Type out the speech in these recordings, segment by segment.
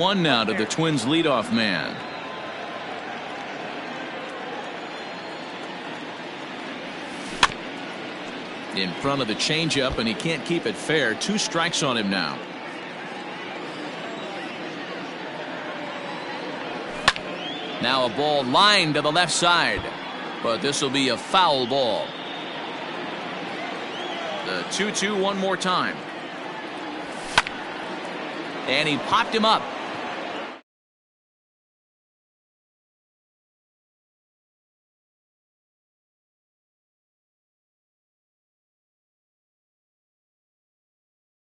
1 now to the Twins leadoff man. In front of the changeup, and he can't keep it fair. 2 strikes on him now. Now a ball lined to the left side, but this will be a foul ball. The 2-2 one more time. And he popped him up.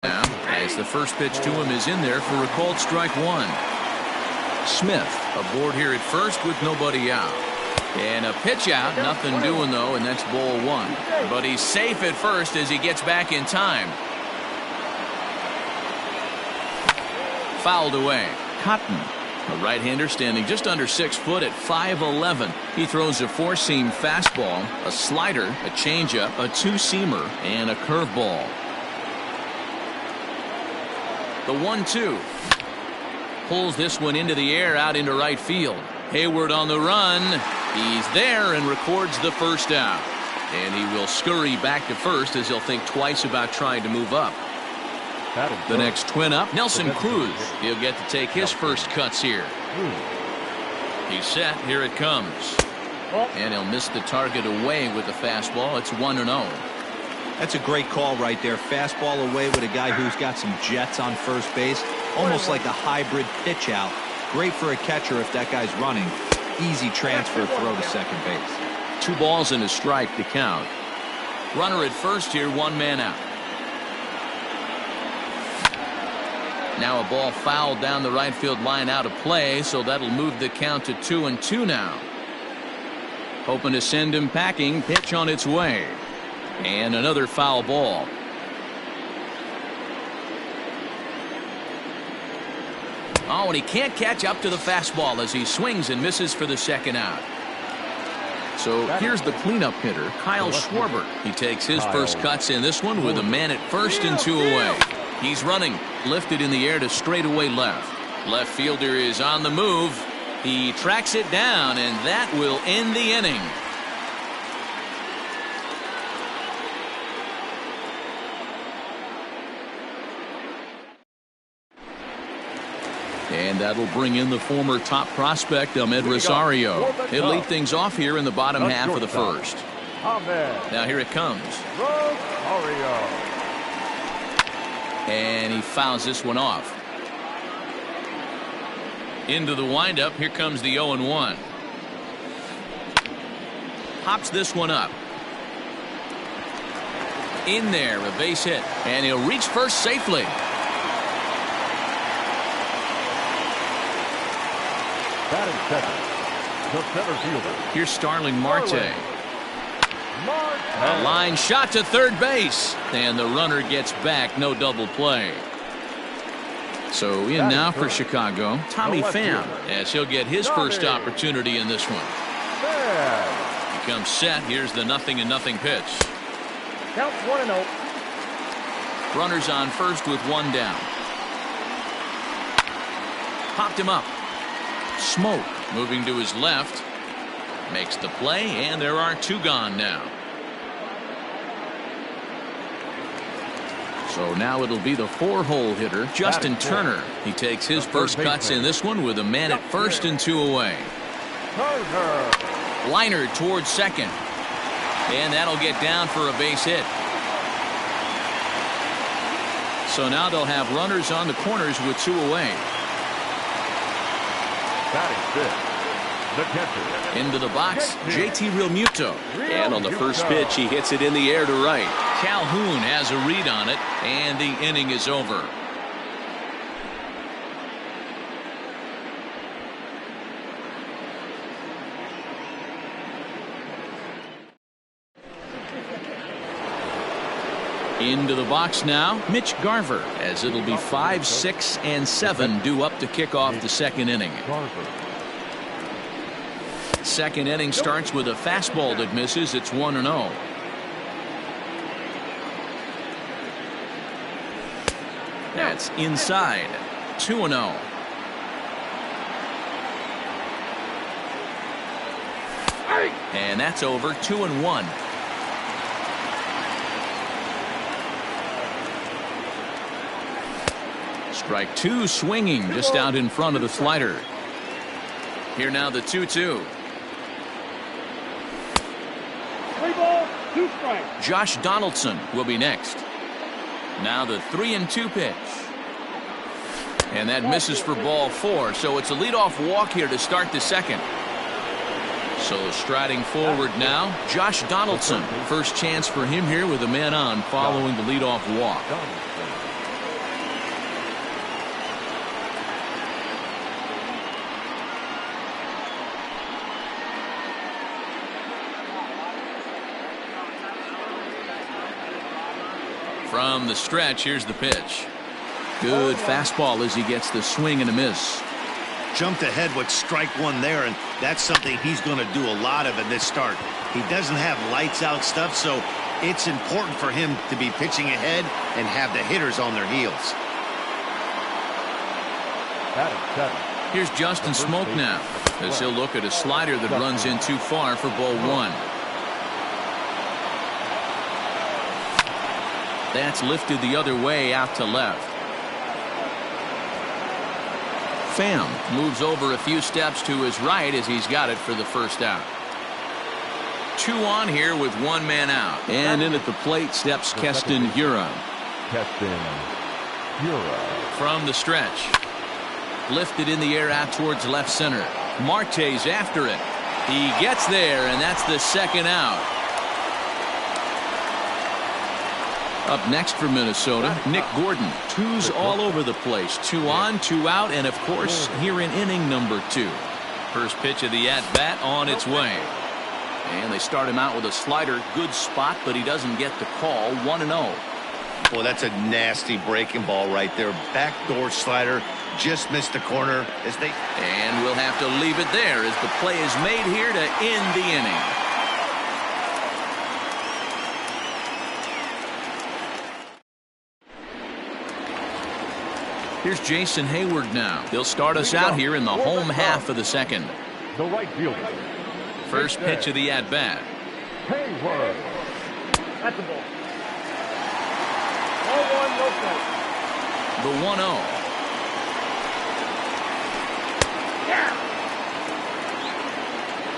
Now, as the first pitch to him is in there for a called strike 1. Smith aboard here at first with nobody out. And a pitch out, nothing doing though, and that's ball 1. But he's safe at first as he gets back in time. Fouled away. Cotton, a right-hander standing just under 6 foot at 5'11". He throws a 4-seam fastball, a slider, a changeup, a 2-seamer, and a curveball. The 1-2. Pulls this one into the air out into right field. Hayward on the run. He's there and records the first out. And he will scurry back to first as he'll think twice about trying to move up. The next Twin up, Nelson Cruz. He'll get to take his first cuts here. He's set. Here it comes. And he'll miss the target away with the fastball. It's 1-0. That's a great call right there. Fastball away with a guy who's got some jets on first base. Almost like a hybrid pitch out. Great for a catcher if that guy's running. Easy transfer throw to second base. 2 balls and a strike to count. Runner at first here, 1 man out. Now a ball fouled down the right field line out of play, so that'll move the count to 2-2 now. Hoping to send him packing. Pitch on its way. And another foul ball. Oh, and he can't catch up to the fastball as he swings and misses for the second out. So here's the cleanup hitter, Kyle Schwarber. He takes his first cuts in this one with a man at first and 2 away. He's running, lifted in the air to straightaway left. Left fielder is on the move. He tracks it down, and that will end the inning. And that'll bring in the former top prospect, Ahmed Rosario. He'll lead things off here in the bottom half of the first. Now here it comes. And he fouls this one off. Into the windup. Here comes the 0-1. Pops this one up. In there, a base hit. And he'll reach first safely. Batting second, the center fielder. Here's Starling Marte. A line shot to third base. And the runner gets back. No double play. So in now for Chicago, Tommy Pham, as he'll get his first opportunity in this one. He comes set. Here's the 0-0 pitch. Count 1-0. Runners on first with 1 down. Popped him up. Smoke moving to his left. Makes the play, and there are 2 gone now. So now it'll be the 4-hole hitter, Justin Turner. He takes his first cuts in this one with a man at first and 2 away. Liner towards second. And that'll get down for a base hit. So now they'll have runners on the corners with 2 away. The catcher. Into the box, JT Realmuto. And on the first pitch, he hits it in the air to right. Calhoun has a read on it, and the inning is over. Into the box now, Mitch Garver, as it'll be 5, 6, and 7 due up to kick off the second inning. Second inning starts with a fastball that misses. It's 1-0. That's inside. 2-0. And that's over. 2-1. Strike two, swinging just out in front of the slider. Here now the 2-2. 3 balls, 2 strikes. Josh Donaldson will be next. Now the 3-2 pitch. And that misses for ball 4. So it's a leadoff walk here to start the second. So striding forward now, Josh Donaldson. First chance for him here with a man on following the leadoff walk. From the stretch, here's the pitch. Good fastball as he gets the swing and a miss. Jumped ahead with strike one there, and that's something he's going to do a lot of in this start. He doesn't have lights out stuff, so it's important for him to be pitching ahead and have the hitters on their heels. Here's Justin Smoke now, as he'll look at a slider that runs in too far for ball 1. That's lifted the other way out to left. Pham moves over a few steps to his right as he's got it for the first out. 2 on here with 1 man out. And in at the plate steps Keston Hiura. From the stretch. Lifted in the air out towards left center. Marte's after it. He gets there, and that's the second out. Up next for Minnesota, Nick Gordon. 2s all over the place. 2 on, 2 out, and of course here in inning number 2. First pitch of the at-bat on its way. And they start him out with a slider. Good spot, but he doesn't get the call. 1-0. Well, that's a nasty breaking ball right there. Backdoor slider. Just missed the corner as they... And we'll have to leave it there as the play is made here to end the inning. Here's Jason Hayward now. He'll start us out here in the home half of the second. The right fielder. First pitch of the at-bat. Hayward. That's a ball. 0-1, no strike. The 1-0. Yeah!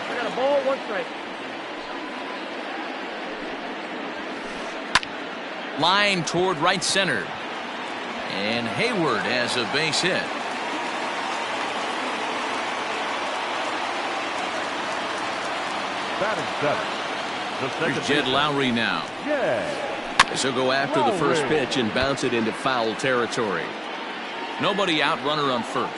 I got a ball, 1 strike. Line toward right center. And Hayward has a base hit. Here's Jed Lowry now. So go after the first pitch and bounce it into foul territory. Nobody out, runner on first.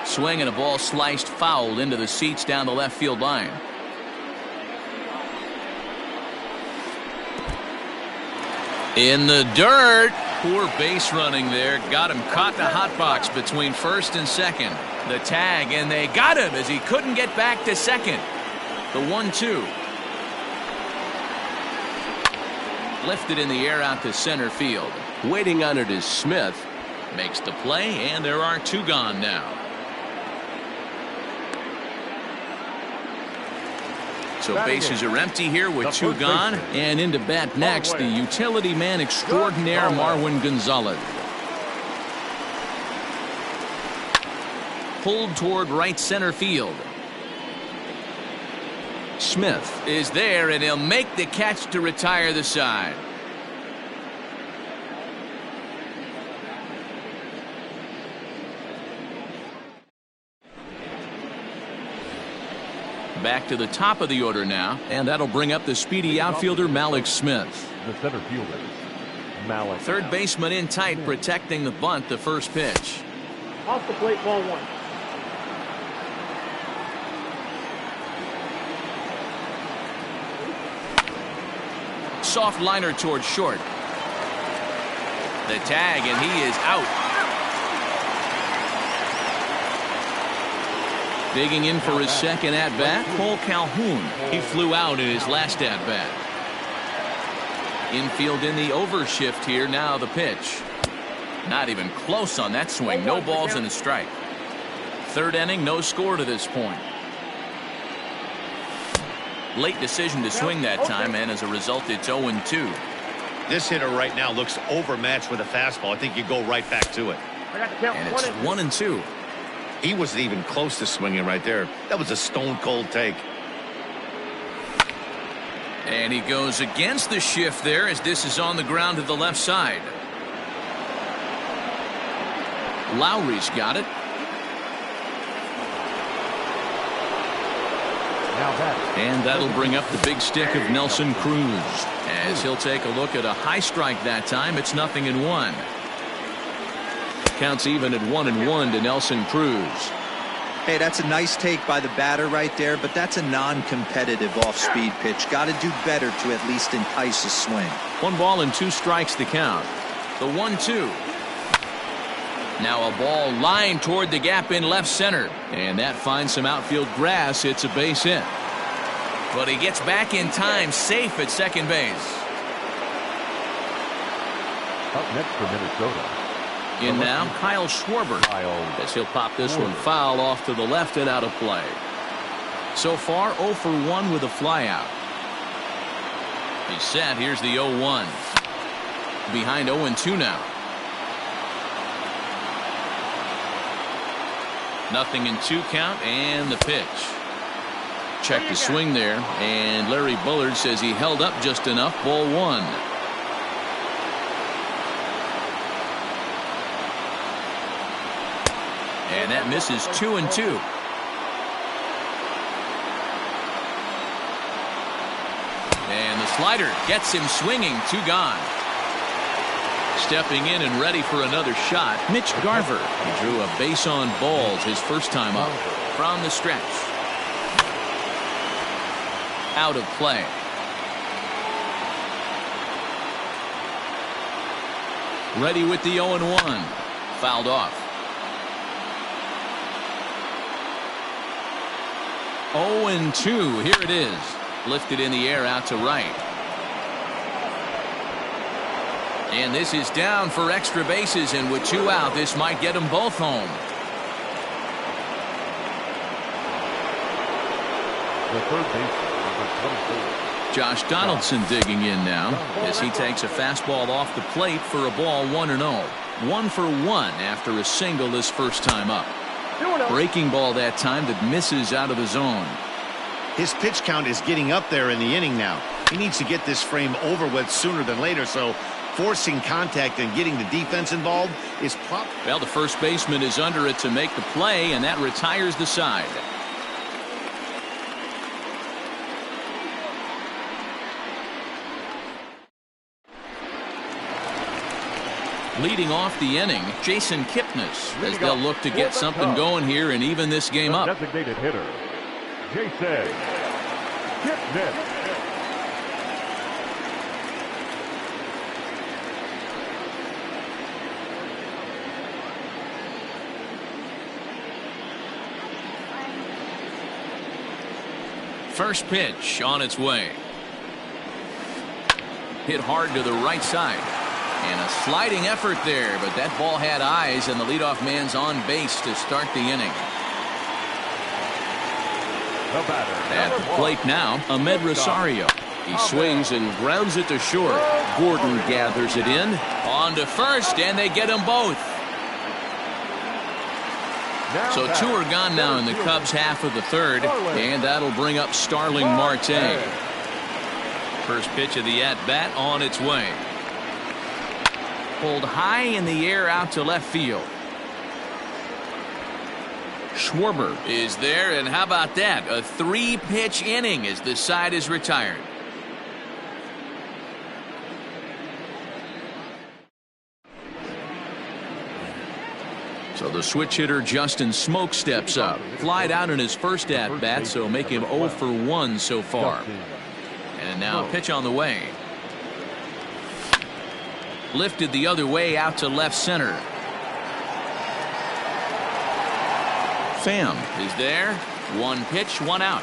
Swing and a ball sliced foul into the seats down the left field line. In the dirt. Poor base running there. Got him caught in the hot box between first and second. The tag, and they got him as he couldn't get back to second. The 1-2. Lifted in the air out to center field. Waiting on it is Smith. Makes the play, and there are 2 gone now. So bases are empty here with 2 gone. And into bat next, the utility man extraordinaire Marwin Gonzalez. Pulled toward right center field. Smith is there, and he'll make the catch to retire the side. Back to the top of the order now, and that'll bring up the speedy outfielder Malik Smith. The center fielder, Malik. Third baseman in tight, protecting the bunt. The first pitch. Off the plate, ball 1. Soft liner towards short. The tag, and he is out. Digging in for his second at-bat, Cole Calhoun. He flew out in his last at-bat. Infield in the overshift here. Now the pitch. Not even close on that swing. No balls and a strike. Third inning, no score to this point. Late decision to swing that time, and as a result, it's 0-2. This hitter right now looks overmatched with a fastball. I think you go right back to it. And it's 1-2. He wasn't even close to swinging right there. That was a stone-cold take. And he goes against the shift there as this is on the ground to the left side. Lowry's got it. And that'll bring up the big stick of Nelson Cruz. As he'll take a look at a high strike that time, it's 0-1. Counts even at 1-1 to Nelson Cruz. Hey, that's a nice take by the batter right there, but that's a non-competitive off-speed pitch. Got to do better to at least entice a swing. 1 ball and 2 strikes to count. The 1-2. Now a ball lined toward the gap in left center, and that finds some outfield grass. It's a base hit, but he gets back in time, safe at second base. Up next for Minnesota. In now, Kyle Schwarber, as he'll pop this one foul off to the left and out of play. So far, 0 for 1 with a flyout. He's set. Here's the 0-1. Behind 0-2 now. 0-2 count, and the pitch. Check the swing there, and Larry Bullard says he held up just enough. Ball 1. And that misses 2-2. And the slider gets him swinging. 2 gone. Stepping in and ready for another shot, Mitch Garver. He drew a base on balls his first time up. From the stretch. Out of play. Ready with the 0-1. Fouled off. 0-2. Here it is. Lifted in the air out to right. And this is down for extra bases, and with 2 out, this might get them both home. The third baseman, number 24. Josh Donaldson digging in now as he takes a fastball off the plate for a ball 1-0. 1 for 1 after a single his first time up. Breaking ball that time that misses out of the zone. His pitch count is getting up there in the inning now. He needs to get this frame over with sooner than later, so forcing contact and getting the defense involved is proper. Well, the first baseman is under it to make the play, and that retires the side. Leading off the inning, Jason Kipnis, as they'll look to get something going here and even this game up. Designated hitter, Jason Kipnis. First pitch on its way. Hit hard to the right side. And a sliding effort there, but that ball had eyes, and the leadoff man's on base to start the inning. At the plate now, Ahmed Rosario. He swings and grounds it to short. Gordon gathers it in. On to first, and they get them both. So 2 are gone now in the Cubs' half of the third, and that'll bring up Starling Marte. First pitch of the at-bat on its way. Pulled high in the air out to left field. Schwarber is there, and how about that? A 3-pitch inning as the side is retired. So the switch hitter Justin Smoke steps up. Flied out in his first at-bat, so make him 0 for 1 so far. And now a pitch on the way. Lifted the other way out to left center. Pham is there. 1 pitch, 1 out.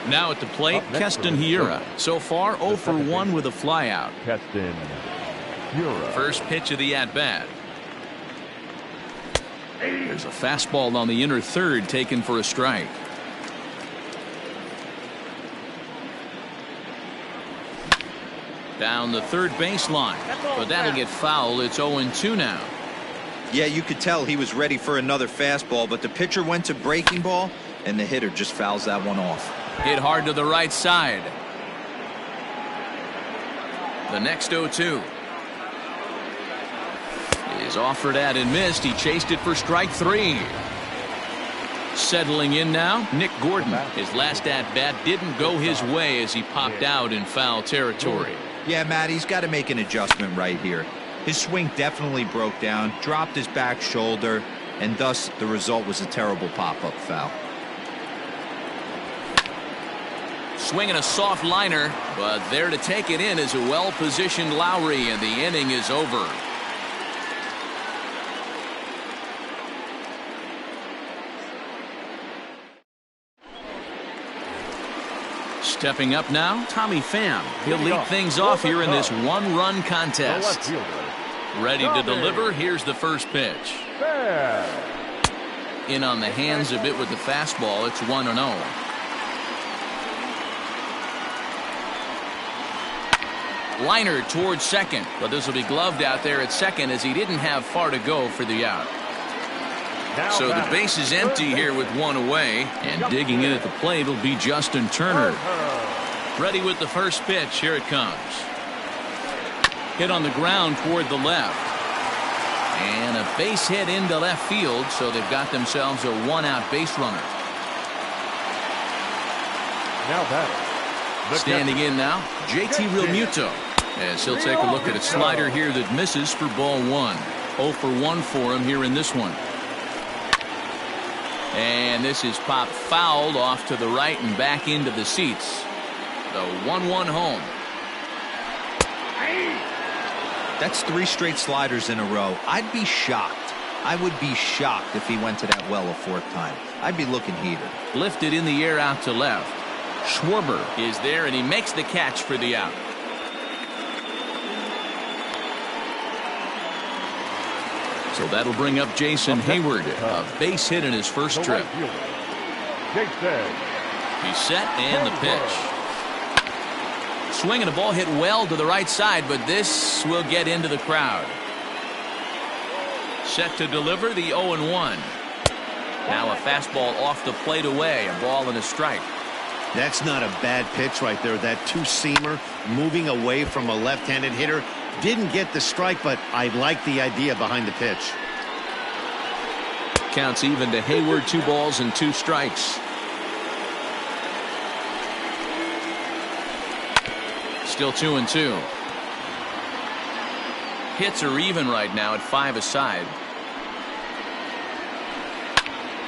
Now at the plate, Keston Hiura. So far 0 for 1 with a flyout. Keston First pitch of the at-bat. There's a fastball on the inner third taken for a strike. Down the third baseline, but that'll get fouled. It's 0-2 now. Yeah, you could tell he was ready for another fastball, but the pitcher went to breaking ball, and the hitter just fouls that one off. Hit hard to the right side. The next 0-2 is offered at and missed. He chased it for strike 3. Settling in now, Nick Gordon. His last at-bat didn't go his way as he popped out in foul territory. Yeah, Matt, he's got to make an adjustment right here. His swing definitely broke down, dropped his back shoulder, and thus the result was a terrible pop-up foul. Swinging a soft liner, but there to take it in is a well-positioned Lowry, and the inning is over. Stepping up now, Tommy Pham. He'll lead things off here in this one-run contest. Ready to deliver. Here's the first pitch. In on the hands a bit with the fastball. It's 1-0. Liner towards second, but this will be gloved out there at second as he didn't have far to go for the out. So the base is empty here with one away, and digging in at the plate will be Justin Turner. Ready with the first pitch. Here it comes. Hit on the ground toward the left. And a base hit into left field, so they've got themselves a one-out base runner. Now that standing in now, JT Realmuto, as he'll take a look at a slider here that misses for ball 1. 0 for 1 for him here in this one. And this is popped fouled off to the right and back into the seats. The 1-1 home. That's 3 straight sliders in a row. I'd be shocked. I would be shocked if he went to that well a 4th time. I'd be looking heated. Lifted in the air out to left. Schwarber is there, and he makes the catch for the out. So that'll bring up Jason Hayward, a base hit in his first trip. He's set, and the pitch. Swinging a ball hit well to the right side, but this will get into the crowd. Set to deliver the 0-1. Now a fastball off the plate away, a ball and a strike. That's not a bad pitch right there. That 2-seamer moving away from a left-handed hitter. Didn't get the strike, but I like the idea behind the pitch. Counts even to Hayward. 2 balls and 2 strikes. Still 2-2. Hits are even right now at 5 aside.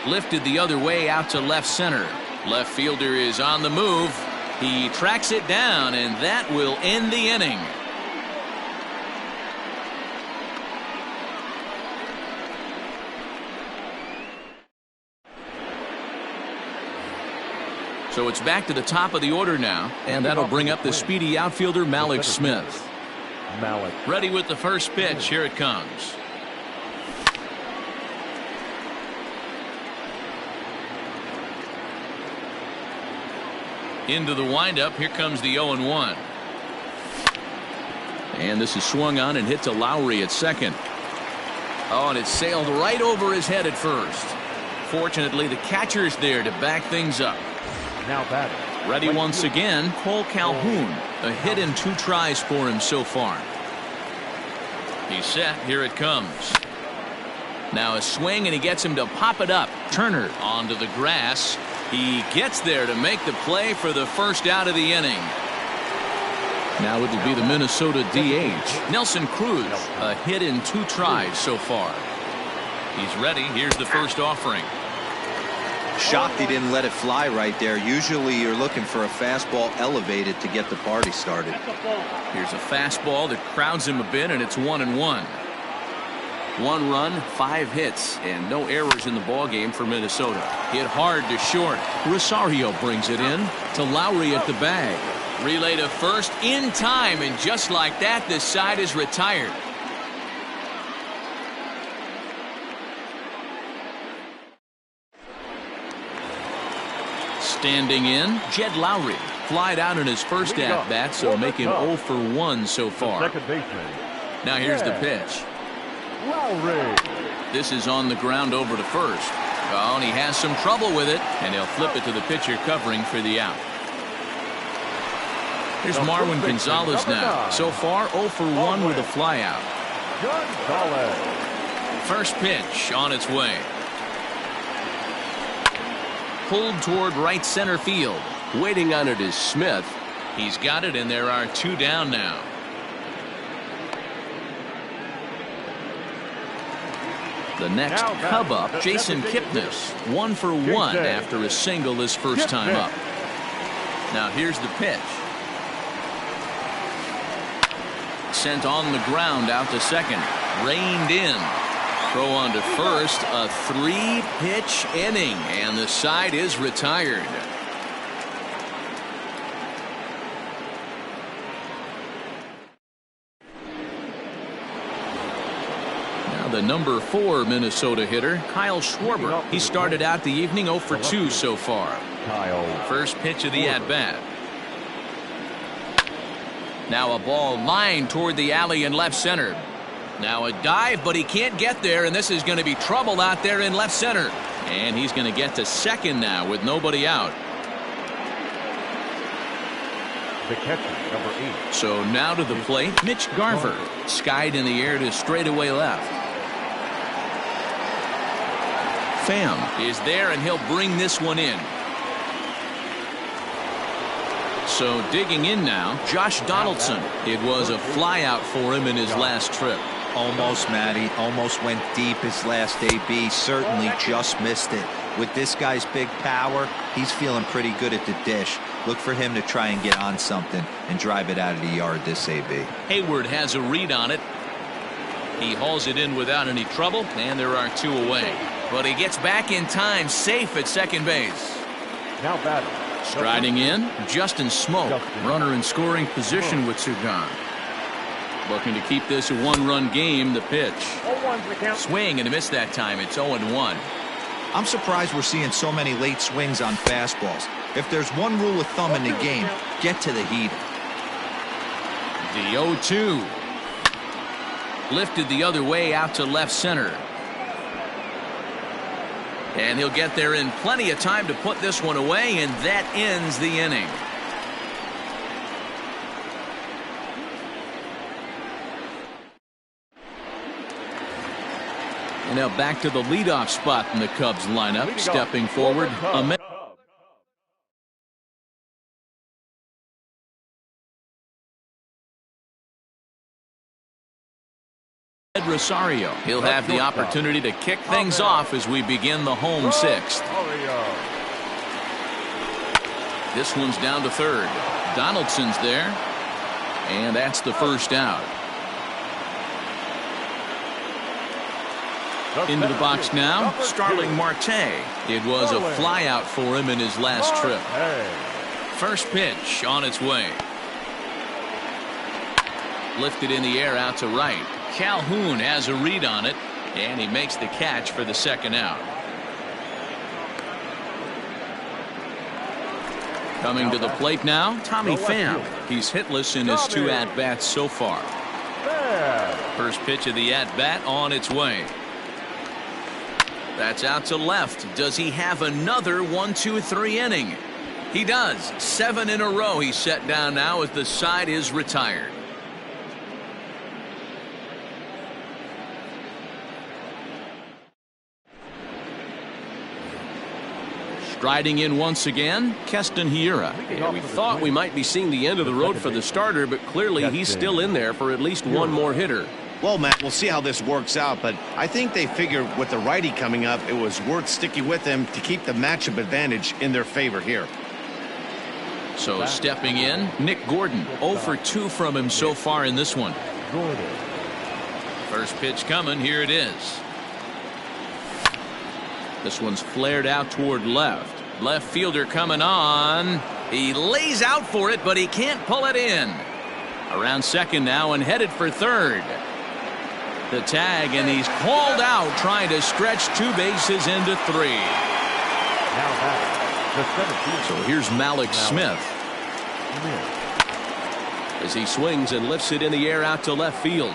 Lifted the other way out to left center. Left fielder is on the move. He tracks it down, and that will end the inning. So it's back to the top of the order now, and that'll bring up the speedy outfielder Malik Smith. Ready with the first pitch. Here it comes. Into the windup. Here comes the 0-1. And this is swung on and hit to Lowry at second. Oh, and it sailed right over his head at first. Fortunately, the catcher's there to back things up. Now batting. Ready once again, Cole Calhoun. A hit in 2 tries for him so far. He's set. Here it comes. Now a swing, and he gets him to pop it up. Turner onto the grass. He gets there to make the play for the first out of the inning. Now it'll be the Minnesota DH, Nelson Cruz. A hit in 2 tries so far. He's ready. Here's the first offering. Shocked he didn't let it fly right there. Usually you're looking for a fastball elevated to get the party started. Here's a fastball that crowds him a bit, and it's 1-1. 1 run, 5 hits, and no errors in the ballgame for Minnesota. Hit hard to short. Rosario brings it in to Lowry at the bag. Relay to first in time, and just like that, this side is retired. Standing in, Jed Lowry. Flied out in his first at-bat, so make him 0 for 1 so far. Second baseman. Now here's the pitch. Lowry. This is on the ground over to first. Oh, and he has some trouble with it, and he'll flip it to the pitcher covering for the out. Here's Marwin Gonzalez now. So far, 0 for 1 with a flyout. Gonzalez. First pitch on its way. Pulled toward right center field. Waiting on it is Smith. He's got it, and there are 2 down now. The next Cub up, Jason Kipnis. 1 for 1 after a single his first time up. Now here's the pitch. Sent on the ground out to second. Reined in. Throw on to first. A 3-pitch inning, and the side is retired. The number 4 Minnesota hitter, Kyle Schwarber. He started out the evening 0 for 2 so far. First pitch of the at-bat. Now a ball lined toward the alley in left center. Now a dive, but he can't get there, and this is going to be trouble out there in left center. And he's going to get to second now with nobody out. The catcher, number 8. So now to the plate, Mitch Garver. Skied in the air to straightaway left. Pham is there, and he'll bring this one in. So digging in now, Josh Donaldson. It was a flyout for him in his last trip. Almost, Matty. Almost went deep his last AB. Certainly just missed it. With this guy's big power, he's feeling pretty good at the dish. Look for him to try and get on something and drive it out of the yard this AB. Hayward has a read on it. He hauls it in without any trouble, and there are 2 away. But he gets back in time, safe at second base. Now batting. Striding in, Justin Smoke. Runner in scoring position with 2 gone. Looking to keep this a 1-run game. The pitch. 0-1's the count. Swing and a miss that time. It's 0-1. I'm surprised we're seeing so many late swings on fastballs. If there's one rule of thumb in the game, get to the heater. The 0-2. Lifted the other way out to left center. And he'll get there in plenty of time to put this one away, and that ends the inning. And now back to the leadoff spot in the Cubs lineup. Stepping forward, Rosario. He'll have the opportunity to kick things off as we begin the home 6th. This one's down to third. Donaldson's there, and that's the first out. Into the box now, Starling Marte. It was a flyout for him in his last trip. First pitch on its way. Lifted in the air out to right. Calhoun has a read on it, and he makes the catch for the second out. Coming to the plate now, Tommy Pham. He's hitless in his 2 at-bats so far. First pitch of the at-bat on its way. That's out to left. Does he have another 1-2-3 inning? He does. 7 in a row he's set down now as the side is retired. Striding in once again, Keston Hiura. Yeah, we thought we might be seeing the end of the road for the starter, but clearly he's still in there for at least one more hitter. Well, Matt, we'll see how this works out, but I think they figured with the righty coming up, it was worth sticking with them to keep the matchup advantage in their favor here. So stepping in, Nick Gordon. 0 for 2 from him so far in this one. First pitch coming. Here it is. This one's flared out toward left. Left fielder coming on. He lays out for it, but he can't pull it in. Around second now and headed for third. The tag, and he's called out trying to stretch 2 bases into 3. Now back, the center fielder. So here's Malik Smith as he swings and lifts it in the air out to left field.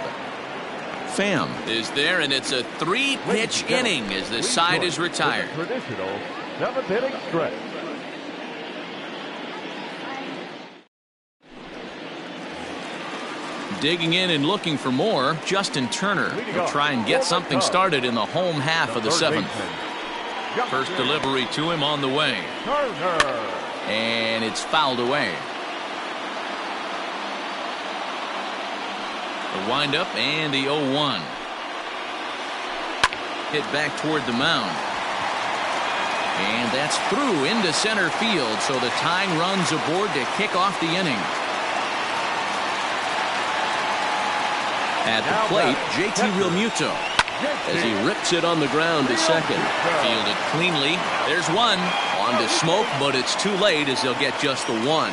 Pham is there, and it's a 3-pitch inning as the side is retired. Traditional 7th inning stretch. Digging in and looking for more, Justin Turner will try and get something started in the home half of the 7th. First delivery to him on the way. And it's fouled away. The windup and the 0-1. Hit back toward the mound. And that's through into center field, so the tying run's aboard to kick off the inning. At the plate, JT Realmuto as he rips it on the ground to second. Fielded cleanly. There's one. On to Smoke, but it's too late as they'll get just the one.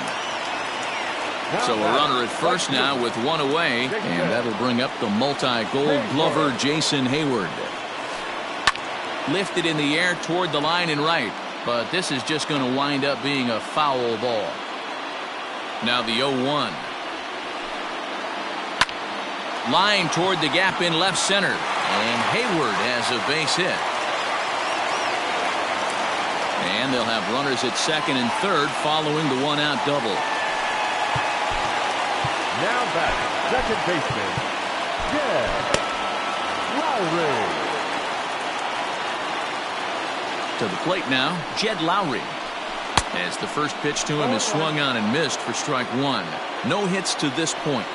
So a runner at first now with 1 away, and that'll bring up the multi-gold glover Jason Hayward. Lifted in the air toward the line and right, but this is just going to wind up being a foul ball. Now the 0-1. Line toward the gap in left center, and Hayward has a base hit. And they'll have runners at second and third following the 1-out double. Now back, second baseman, Jed Lowry. To the plate now, Jed Lowry. As the first pitch to him is swung on and missed for strike 1. No hits to this point.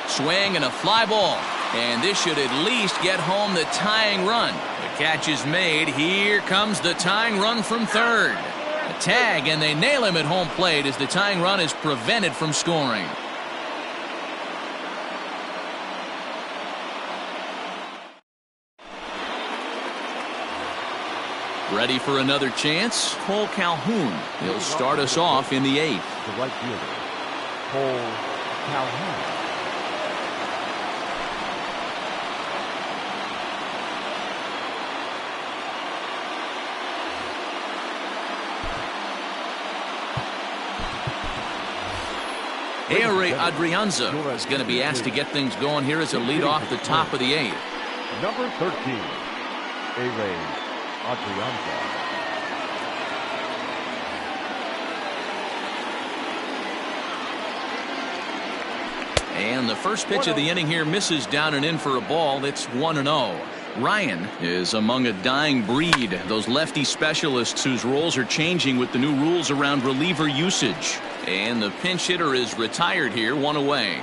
Swing and a fly ball, and this should at least get home the tying run. The catch is made. Here comes the tying run from third. A tag, and they nail him at home plate as the tying run is prevented from scoring. Ready for another chance? Cole Calhoun. He'll start us off in the 8th. The right fielder, Cole Calhoun. Ehire Adrianza is going to be asked to get things going here as a lead off the top of the 8th. Number 13, Ehire Adrianza. And the first pitch of the inning here misses down and in for a ball. It's 1-0. Ryan is among a dying breed, those lefty specialists whose roles are changing with the new rules around reliever usage. And the pinch hitter is retired here, 1 away.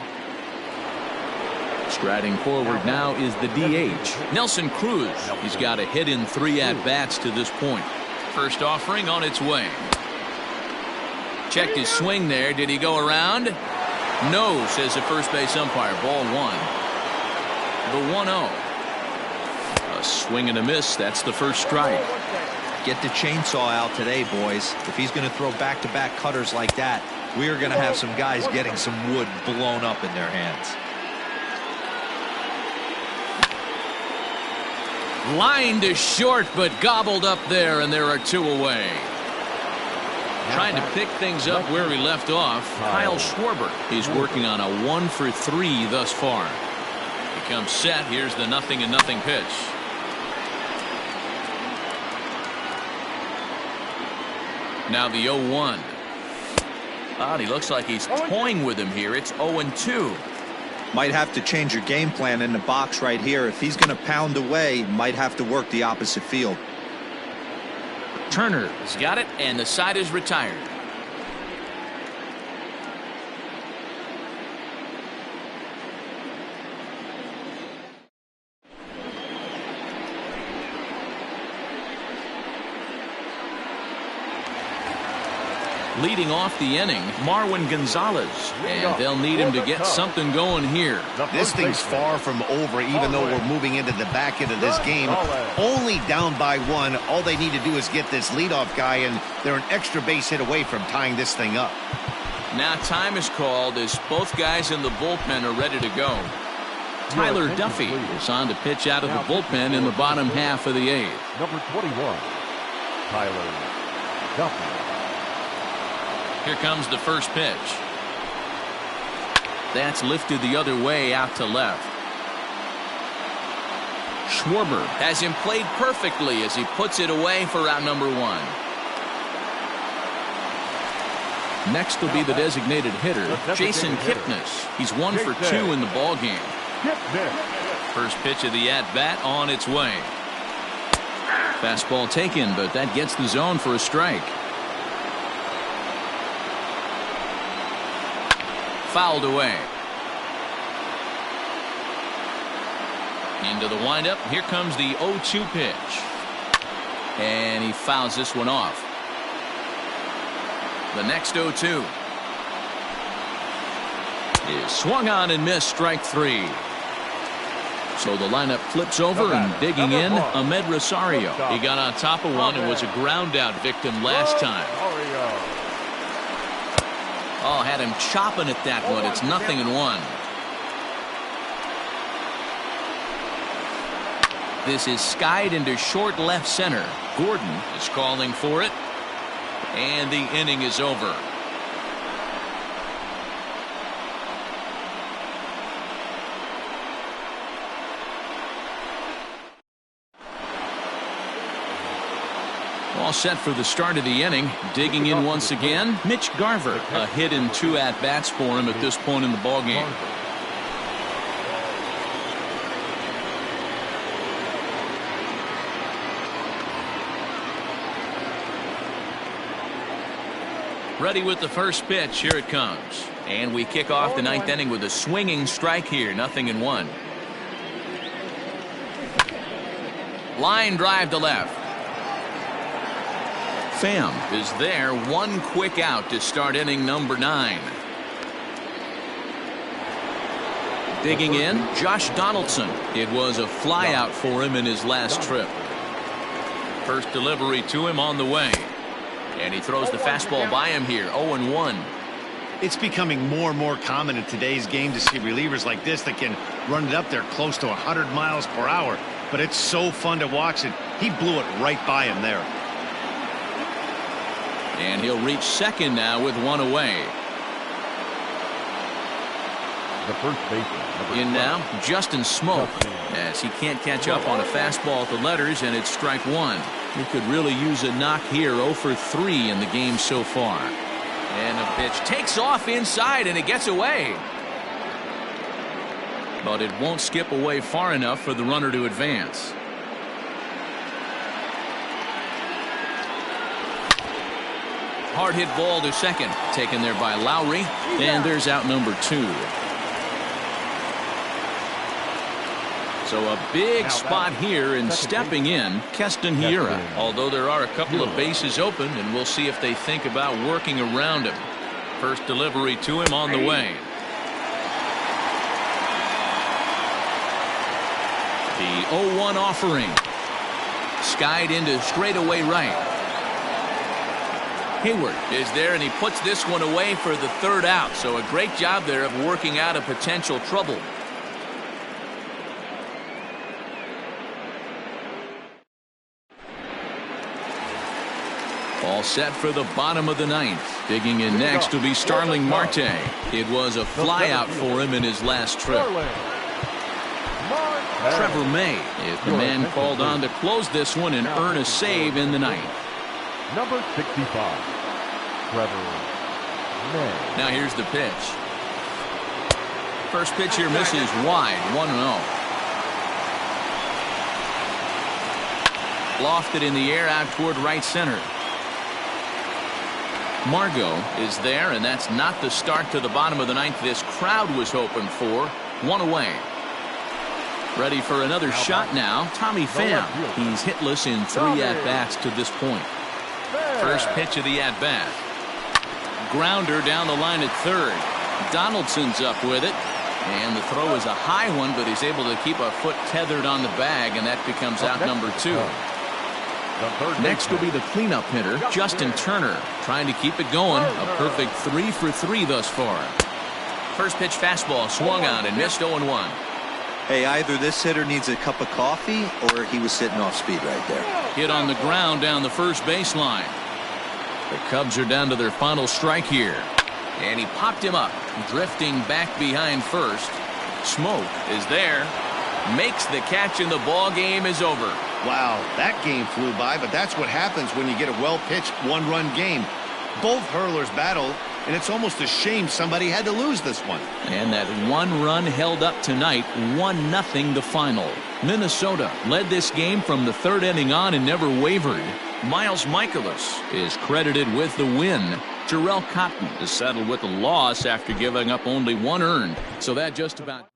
Striding forward now is the DH, Nelson Cruz. He's got a hit in 3 at-bats to this point. First offering on its way. Checked his swing there. Did he go around? No, says the first base umpire. Ball 1. The 1-0. A swing and a miss. That's the first strike. Get the chainsaw out today, boys. If he's going to throw back-to-back cutters like that, we are going to have some guys getting some wood blown up in their hands. Line to short, but gobbled up there, and there are 2 away. Trying to pick things up where he left off, Kyle Schwarber. He's working on a 1 for 3 thus far. He comes set. Here's the 0-0 pitch. Now the 0-1. He looks like he's toying with him here. It's 0-2. Might have to change your game plan in the box right here. If he's going to pound away, might have to work the opposite field. Turner's got it, and the side is retired. Leading off the inning, Marwin Gonzalez. And they'll need him to get something going here. This thing's far from over, even though we're moving into the back end of this game. Only down by 1. All they need to do is get this leadoff guy, and they're an extra base hit away from tying this thing up. Now time is called as both guys in the bullpen are ready to go. Tyler Duffy is on to pitch out of the bullpen in the bottom half of the 8th. Number 21, Tyler Duffy. Here comes the first pitch. That's lifted the other way out to left. Schwarber has him played perfectly as he puts it away for out number 1. Next will be the designated hitter, Jason Kipnis. He's 1 for 2 in the ballgame. First pitch of the at-bat on its way. Fastball taken, but that gets the zone for a strike. Fouled away. Into the windup. Here comes the 0-2 pitch. And he fouls this one off. The next 0-2 is swung on and missed, strike 3. So the lineup flips over, and digging in, Ahmed Rosario. He got on top of one and was a ground out victim last time. Oh, had him chopping at that one. It's 0-1. This is skied into short left center. Gordon is calling for it, and the inning is over. All set for the start of the inning. Digging in once again, Mitch Garver. A hit in 2 at-bats for him at this point in the ballgame. Ready with the first pitch. Here it comes. And we kick off the 9th inning with a swinging strike here. 0-1. Line drive to left. Pham is there. 1 quick out to start inning number 9. Digging in, Josh Donaldson. It was a fly out for him in his last trip. First delivery to him on the way. And he throws the fastball by him here. 0-1. It's becoming more and more common in today's game to see relievers like this that can run it up there close to 100 miles per hour. But it's so fun to watch it. He blew it right by him there. And he'll reach second now with 1 away. The first baseman. In now, Justin Smoke, as he can't catch up on a fastball at the letters, and it's strike 1. He could really use a knock here. 0 for 3 in the game so far. And the pitch takes off inside, and it gets away. But it won't skip away far enough for the runner to advance. Hard hit ball to second, taken there by Lowry, and there's out number 2. So a big spot here, and stepping in, Keston Hiura. Although there are a couple of bases open, and we'll see if they think about working around him. First delivery to him on the way. The 0-1 offering. Skied into straightaway right. Hayward is there, and he puts this one away for the 3rd out. So a great job there of working out a potential trouble. All set for the bottom of the 9th. Digging in next will be Starling Marte. It was a flyout for him in his last trip. Trevor May is the man called on to close this one and earn a save in the 9th. Number 65, Trevor May. Now here's the pitch. First pitch here misses wide. 1-0. Lofted in the air out toward right center. Margot is there, and that's not the start to the bottom of the 9th this crowd was hoping for. 1 away. Ready for another shot now. Tommy Pham. He's hitless in 3 at-bats to this point. First pitch of the at-bat. grounder down the line at third. Donaldson's up with it. And the throw is a high one, but he's able to keep a foot tethered on the bag, and that becomes out number 2. Next will be the cleanup hitter, Justin Turner, trying to keep it going. A perfect 3 for 3 thus far. First pitch fastball swung on and missed 0-1. Hey, either this hitter needs a cup of coffee or he was sitting off speed right there. Hit on the ground down the first baseline. The Cubs are down to their final strike here. And he popped him up, drifting back behind first. Smoke is there. Makes the catch, and the ball game is over. Wow, that game flew by, but that's what happens when you get a well-pitched one-run game. Both hurlers battled, and it's almost a shame somebody had to lose this one. And that one run held up tonight, 1-0 the final. Minnesota led this game from the third inning on and never wavered. Miles Michaelis is credited with the win. Jarrell Cotton is settled with a loss after giving up only 1 earned. So that just about...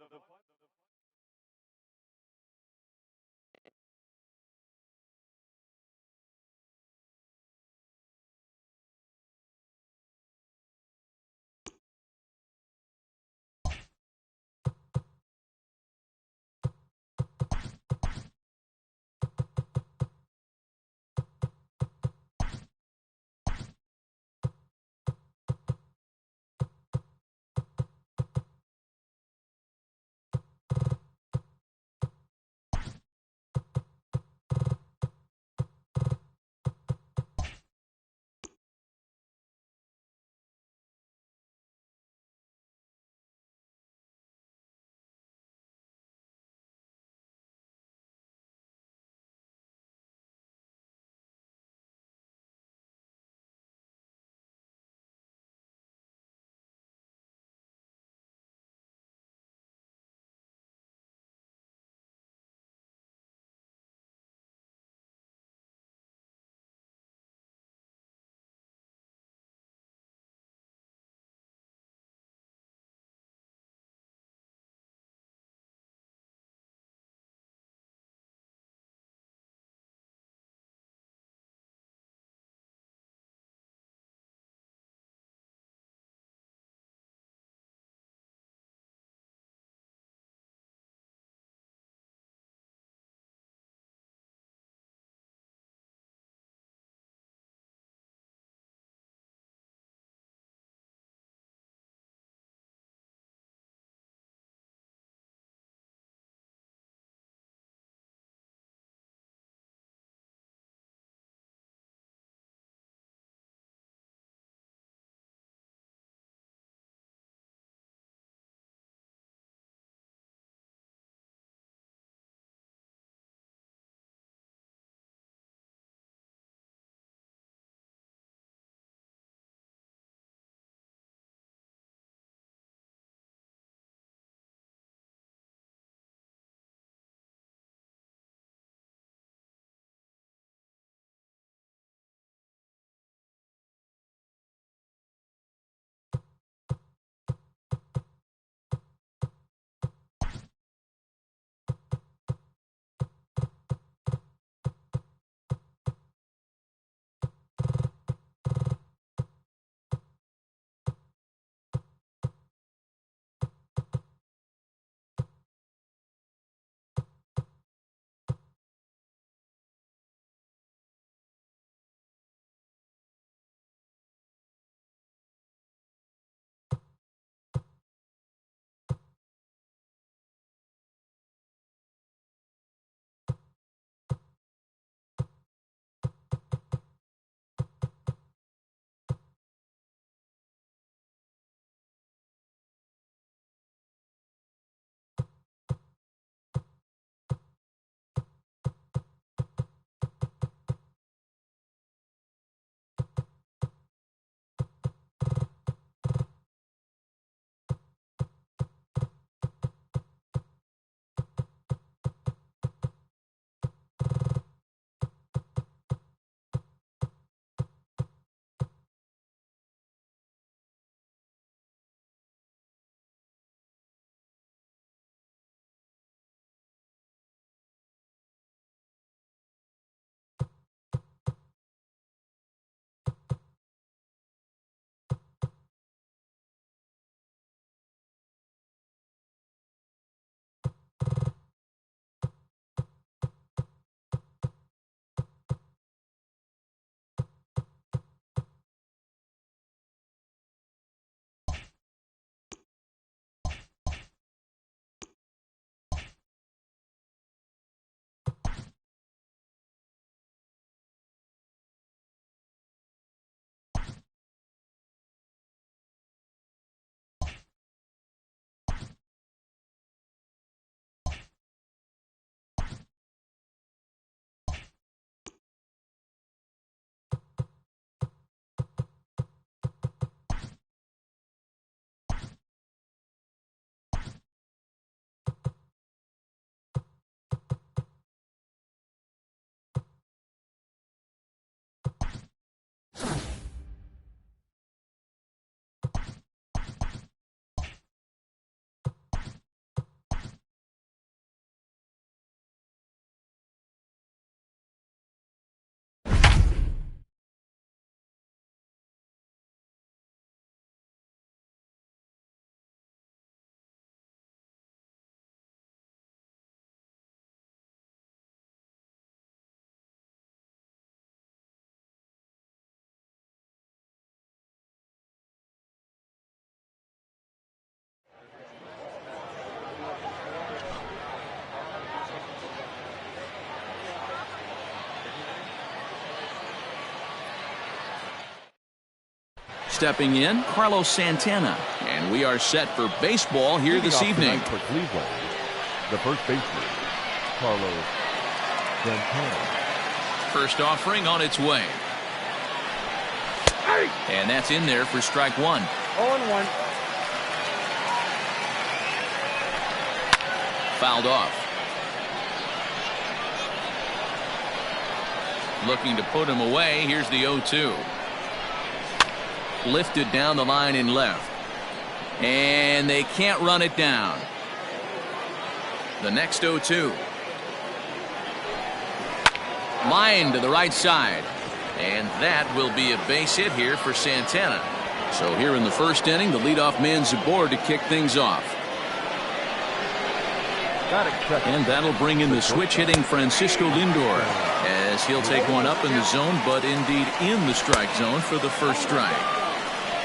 stepping in, Carlos Santana. And we are set for baseball here Leading this off evening. tonight for Cleveland, the first baseman, Carlos Santana. First offering on its way. And that's in there for strike one. 0-1. Fouled off. Looking to put him away. Here's the 0-2. Lifted down the line in left. And they can't run it down. The next 0-2. Line to the right side. And that will be a base hit here for Santana. So here in the first inning, the leadoff man's aboard to kick things off. And that'll bring in the switch hitting Francisco Lindor, as he'll take one up in the zone, but indeed in the strike zone for the first strike.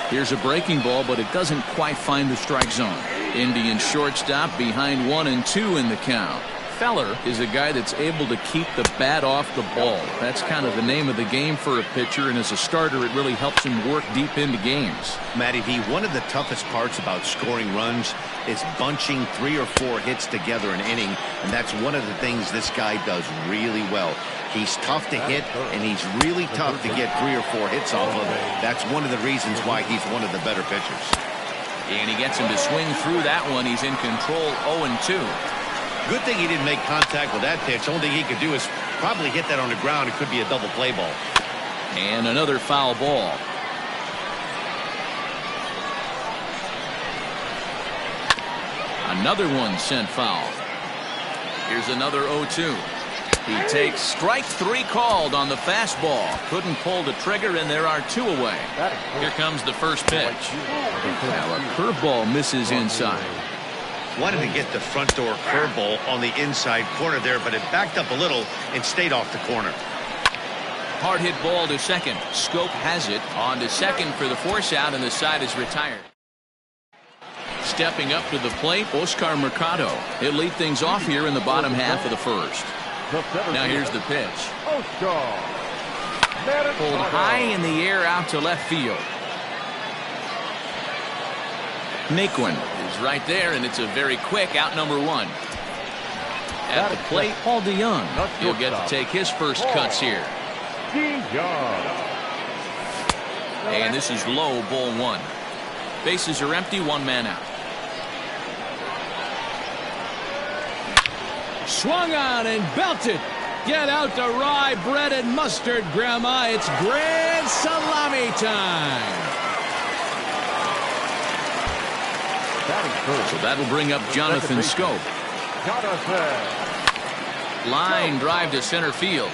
Here's a breaking ball, but it doesn't quite find the strike zone. Indian shortstop behind 1-2 in the count. Feller is a guy that's able to keep the bat off the ball. That's kind of the name of the game for a pitcher, and as a starter, it really helps him work deep into games. Matty V, one of the toughest parts about scoring runs is bunching 3 or 4 hits together an inning, and that's one of the things this guy does really well. He's tough to hit, and he's really tough to get 3 or 4 hits off of. That's one of the reasons why he's one of the better pitchers. And he gets him to swing through that one. He's in control, 0-2. Good thing he didn't make contact with that pitch. Only thing he could do is probably hit that on the ground. It could be a double play ball. And another foul ball. Another one sent foul. Here's another 0-2. He takes strike 3 called on the fastball. Couldn't pull the trigger, and there are 2 away. Here comes the first pitch. Now a curveball misses inside. Wanted to get the front door curveball on the inside corner there, but it backed up a little and stayed off the corner. Hard hit ball to second. Scope has it on to second for the force out, and the side is retired. Stepping up to the plate, Oscar Mercado. He'll lead things off here in the bottom half of the first. Now here's the pitch. Pulled high in the air out to left field. Naquin is right there, and it's a very quick out number 1. At the plate, Paul DeYoung. He'll get to take his first cuts here. And this is low, ball 1. Bases are empty, 1 man out. Swung on and belted. Get out the rye bread and mustard, Grandma. It's grand salami time. So that'll bring up Jonathan Scope. Line drive to center field.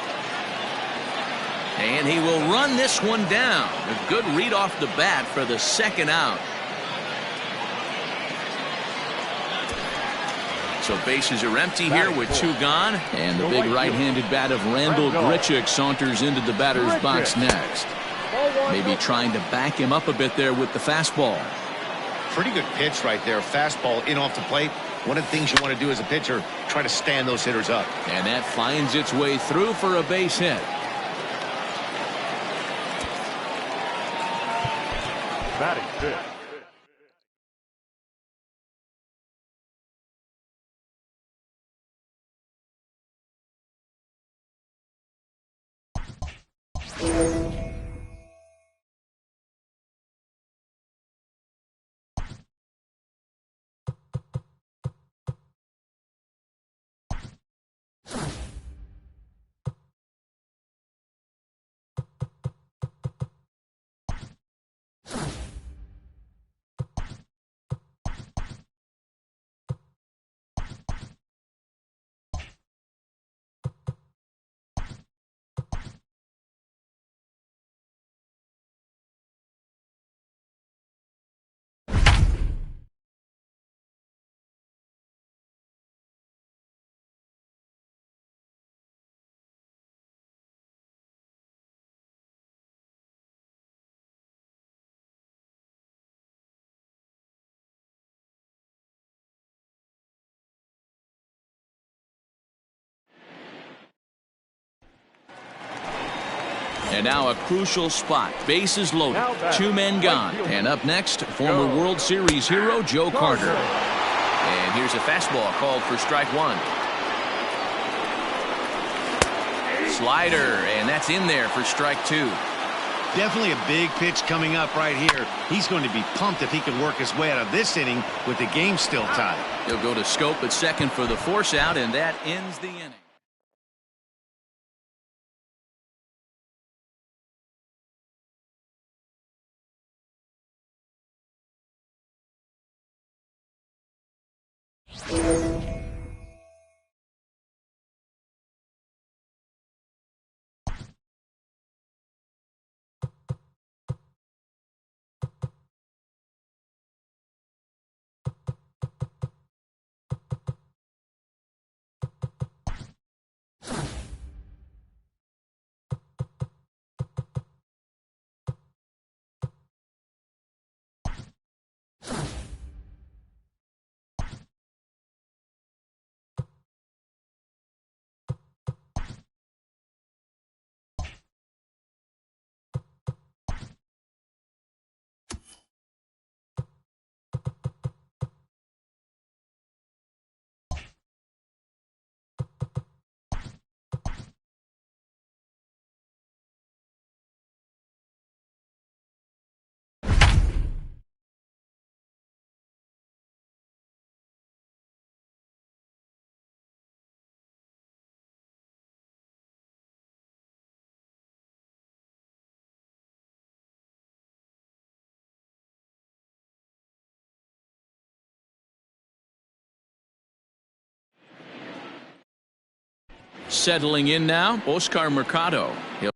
And he will run this one down. A good read off the bat for the second out. So bases are empty here with 2 gone. And the big right-handed bat of Randall Grichuk saunters into the batter's box next. Maybe trying to back him up a bit there with the fastball. Pretty good pitch right there. Fastball in off the plate. One of the things you want to do as a pitcher, try to stand those hitters up. And that finds its way through for a base hit. Batting fifth. And now a crucial spot. Bases loaded. 2 men gone. And up next, former World Series hero Joe Carter. And here's a fastball called for strike 1. Slider, and that's in there for strike 2. Definitely a big pitch coming up right here. He's going to be pumped if he can work his way out of this inning with the game still tied. He'll go to Scope at second for the force out, and that ends the inning. Settling in now, Oscar Mercado. He'll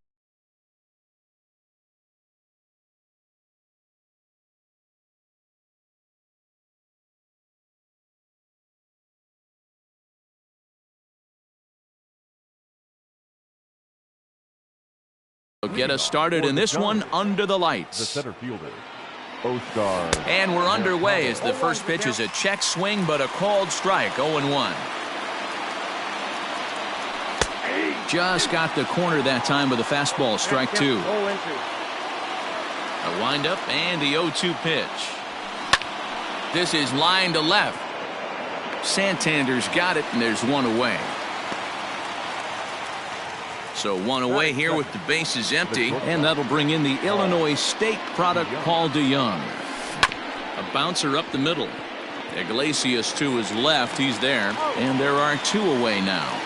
get us started in this one under the lights. The center fielder, Oscar. And we're underway as the first pitch is a check swing, but a called strike, 0-1. Just got the corner that time with a fastball, strike 2. A windup and the 0-2 pitch. This is line to left. Santander's got it, and there's one away. So one away here with the bases empty, and that'll bring in the Illinois State product, Paul DeYoung. A bouncer up the middle. Iglesias to his left, he's there, and there are 2 away now.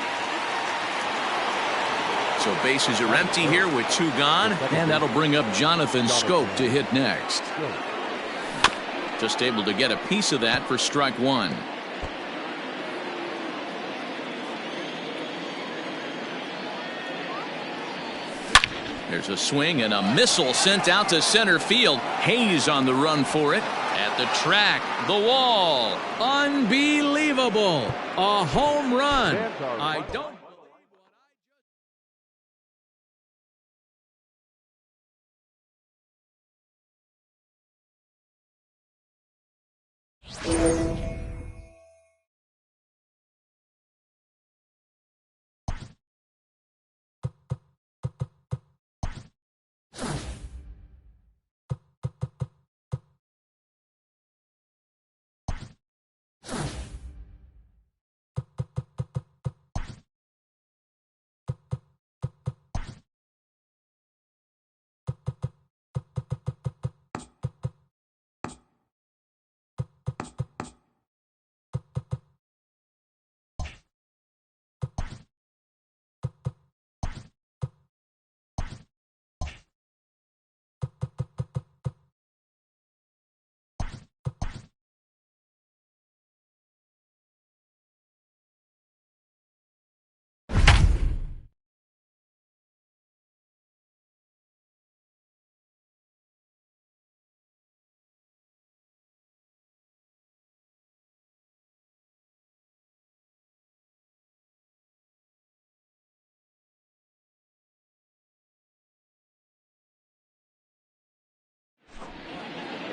So bases are empty here with 2 gone, and that'll bring up Jonathan Scope to hit next. Just able to get a piece of that for strike 1. There's a swing and a missile sent out to center field. Hayes on the run for it. At the track, the wall. Unbelievable. A home run. I don't.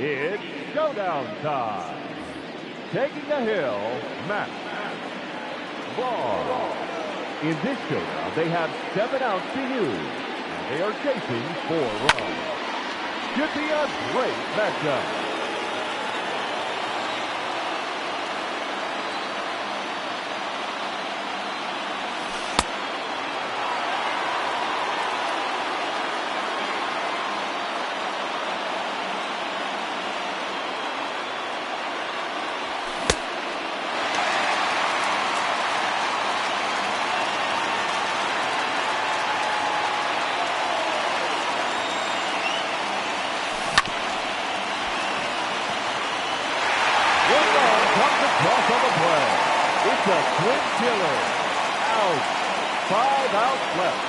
It's showdown time. Taking the hill, Matt. Ball. In this showdown, they have 7 outs to use. They are chasing 4 runs. Should be a great matchup. Cross on the play. It's a quick killer. Out. 5 outs left.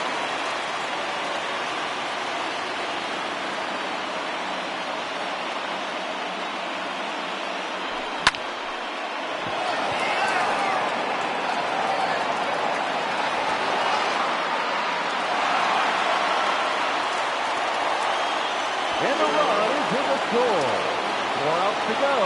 And the run is in the score. 4 outs to go.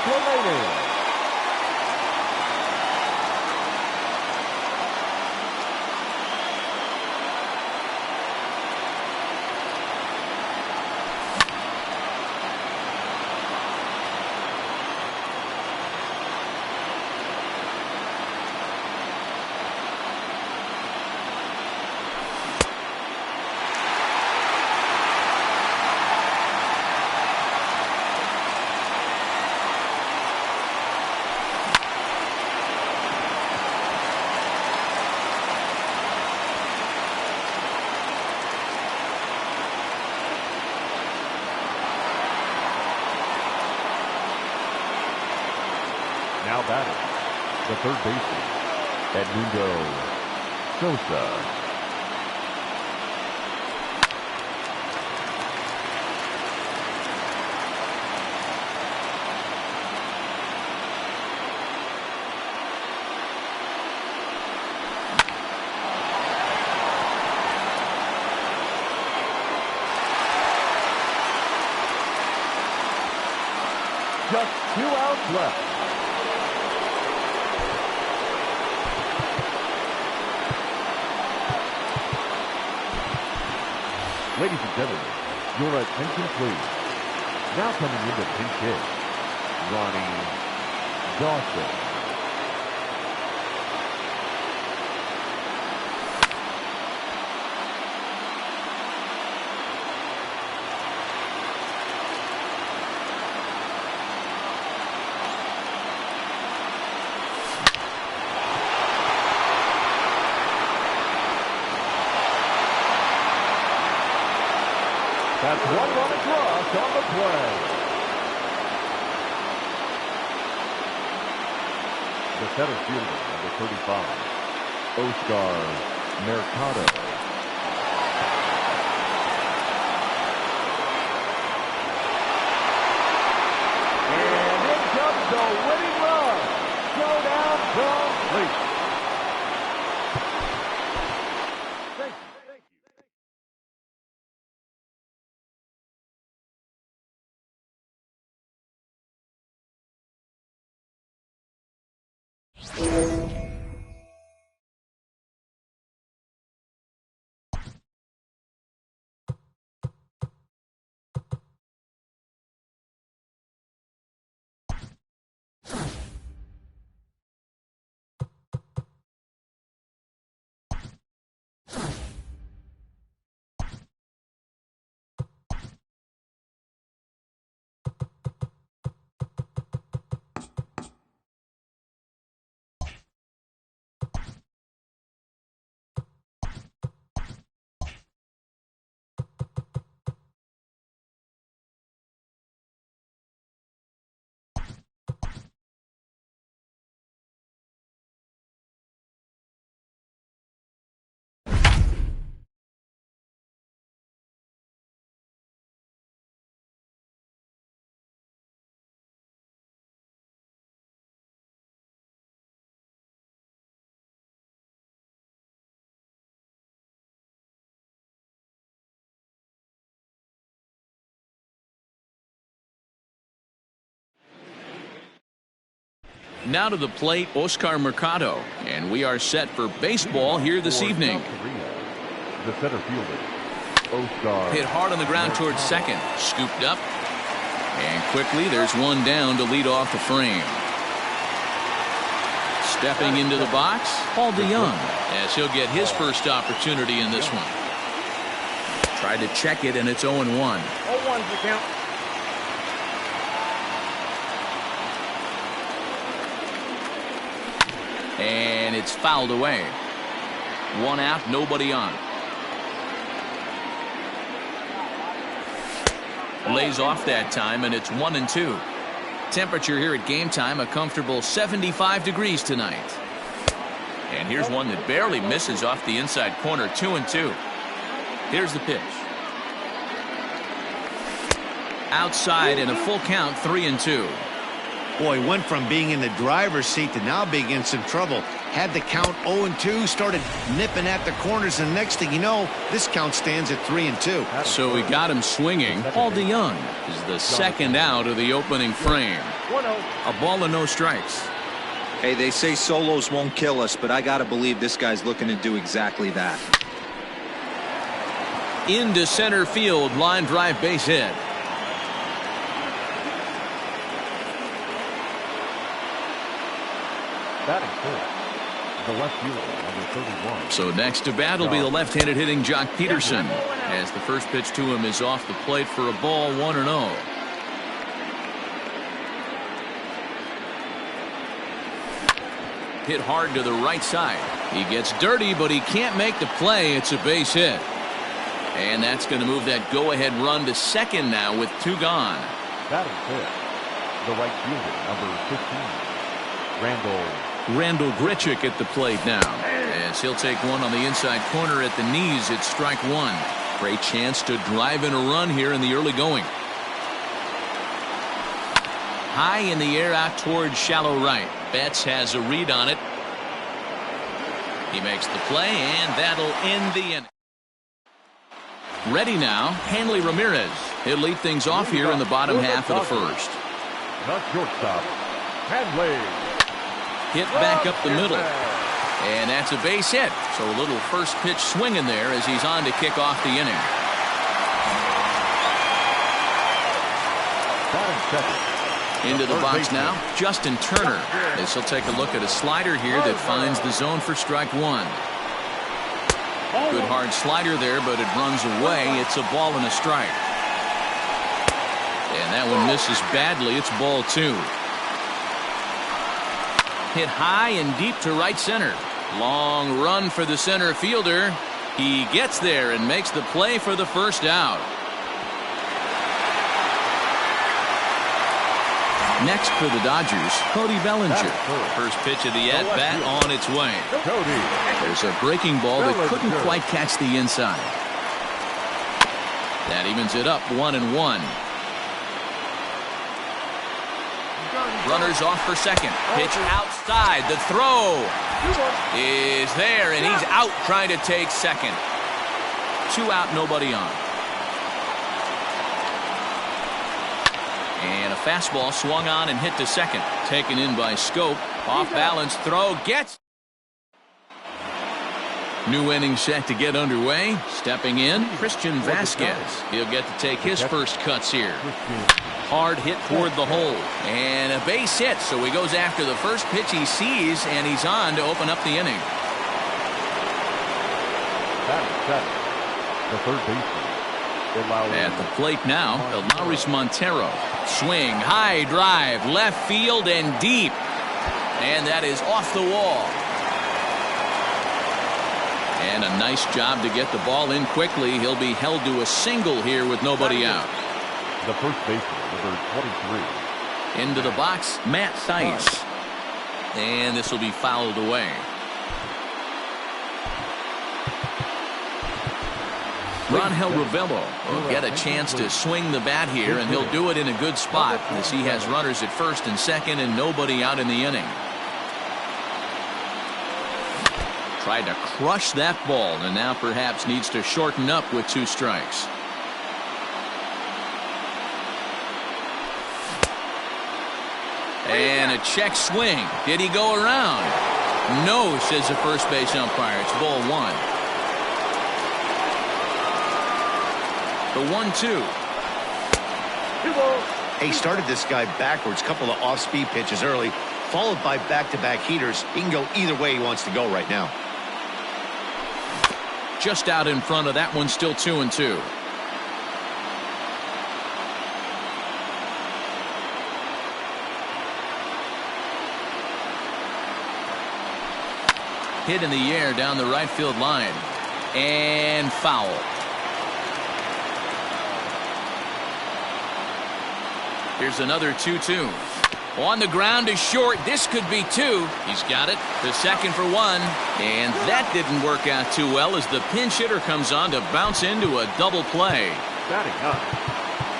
Remaining. Now batting, the third baseman, Edmundo Sosa. Just 2 outs left. Ladies and gentlemen, your attention please. Now coming into pinch hit, Ronnie Dawson. That's 1 run across on the play. The center fielder, number 35, Oscar Mercado. And in comes the winning run. Showdown complete. Now to the plate, Oscar Mercado, and we are set for baseball here this evening. The center fielder, Oscar. Hit hard on the ground towards second, scooped up, and quickly there's one down to lead off the frame. Stepping into the box, Paul DeYoung, as he'll get his first opportunity in this one. Tried to check it, and it's 0-1. 0-1's the count. And it's fouled away. One out, nobody on. Lays off that time, and it's 1-2. Temperature here at game time, a comfortable 75 degrees tonight. And here's one that barely misses off the inside corner, 2-2. Here's the pitch. Outside and a full count, 3-2. Boy, went from being in the driver's seat to now being in some trouble. Had the count 0-2, started nipping at the corners, and next thing you know, this count stands at 3-2. So we got him swinging. Paul DeYoung is the second out of the opening frame. 1-0. A ball and no strikes. Hey, they say solos won't kill us, but I got to believe this guy's looking to do exactly that. Into center field, line drive base hit. Batting first, the left fielder, number 31. So next to bat will be the left-handed hitting Jock Peterson, as the first pitch to him is off the plate for a ball, 1-0. Hit hard to the right side. He gets dirty, but he can't make the play. It's a base hit. And that's going to move that go-ahead run to second now with 2 gone. Batting fifth, the right fielder, number 15, Randall Grichuk at the plate now, as he'll take one on the inside corner at the knees. It's strike 1. Great chance to drive in a run here in the early going. High in the air out towards shallow right. Betts has a read on it. He makes the play, and that'll end the inning. Ready now, Hanley Ramirez. He'll lead things off here in the bottom half of the first. not shortstop, Hanley. Hit back up the middle. And that's a base hit. So a little first pitch swinging there as he's on to kick off the inning. Into the box now, Justin Turner, as he'll take a look at a slider here that finds the zone for strike 1. Good hard slider there, but it runs away. It's a ball and a strike. And that one misses badly. It's ball 2. Hit high and deep to right center. Long run for the center fielder. He gets there and makes the play for the first out. Next for the Dodgers, Cody Bellinger. First pitch of the at-bat on its way. There's a breaking ball that couldn't quite catch the inside. That evens it up 1-1. Runners off for second. Pitch outside. The throw is there, and he's out trying to take second. 2 out, nobody on. And a fastball swung on and hit to second. Taken in by Scope. Off balance throw. Gets. New inning set to get underway. Stepping in, Christian Vasquez. He'll get to take his first cuts here. Hard hit toward the hole. And a base hit. So he goes after the first pitch he sees, and he's on to open up the inning. The third baseman. At the plate now, Elmaris Montero. Swing, high drive, left field and deep. And that is off the wall. And a nice job to get the ball in quickly. He'll be held to a single here with nobody out. The first baseman, number 23. Into the box, Matt Thaiss. And this will be fouled away. Rangel Ravelo will get a chance to swing the bat here, and he'll do it in a good spot as he has runners at first and second and nobody out in the inning. Tried to crush that ball and now perhaps needs to shorten up with 2 strikes. And And a check swing. Did he go around? No, says the first base umpire. It's ball one. The 1-2. He started this guy backwards, couple of off-speed pitches early, followed by back-to-back heaters. He can go either way he wants to go right now. Just out in front of that one, still 2-2. Hit in the air down the right field line. And foul. Here's another 2-2. On the ground is short. This could be two. He's got it. The second for one. And that didn't work out too well as the pinch hitter comes on to bounce into a double play. Batting up,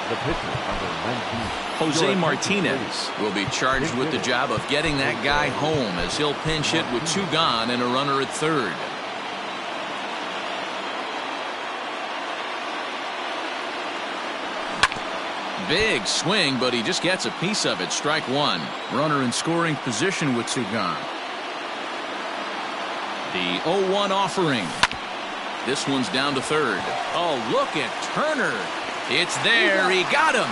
the pitcher, number 19. Jose Martinez will be charged with the job of getting that guy home as he'll pinch hit with two gone and a runner at third. Big swing, but he just gets a piece of it. Strike one. Runner in scoring position with two gone. The 0-1 offering. This one's down to third. Oh, look at Turner. It's there. He got him.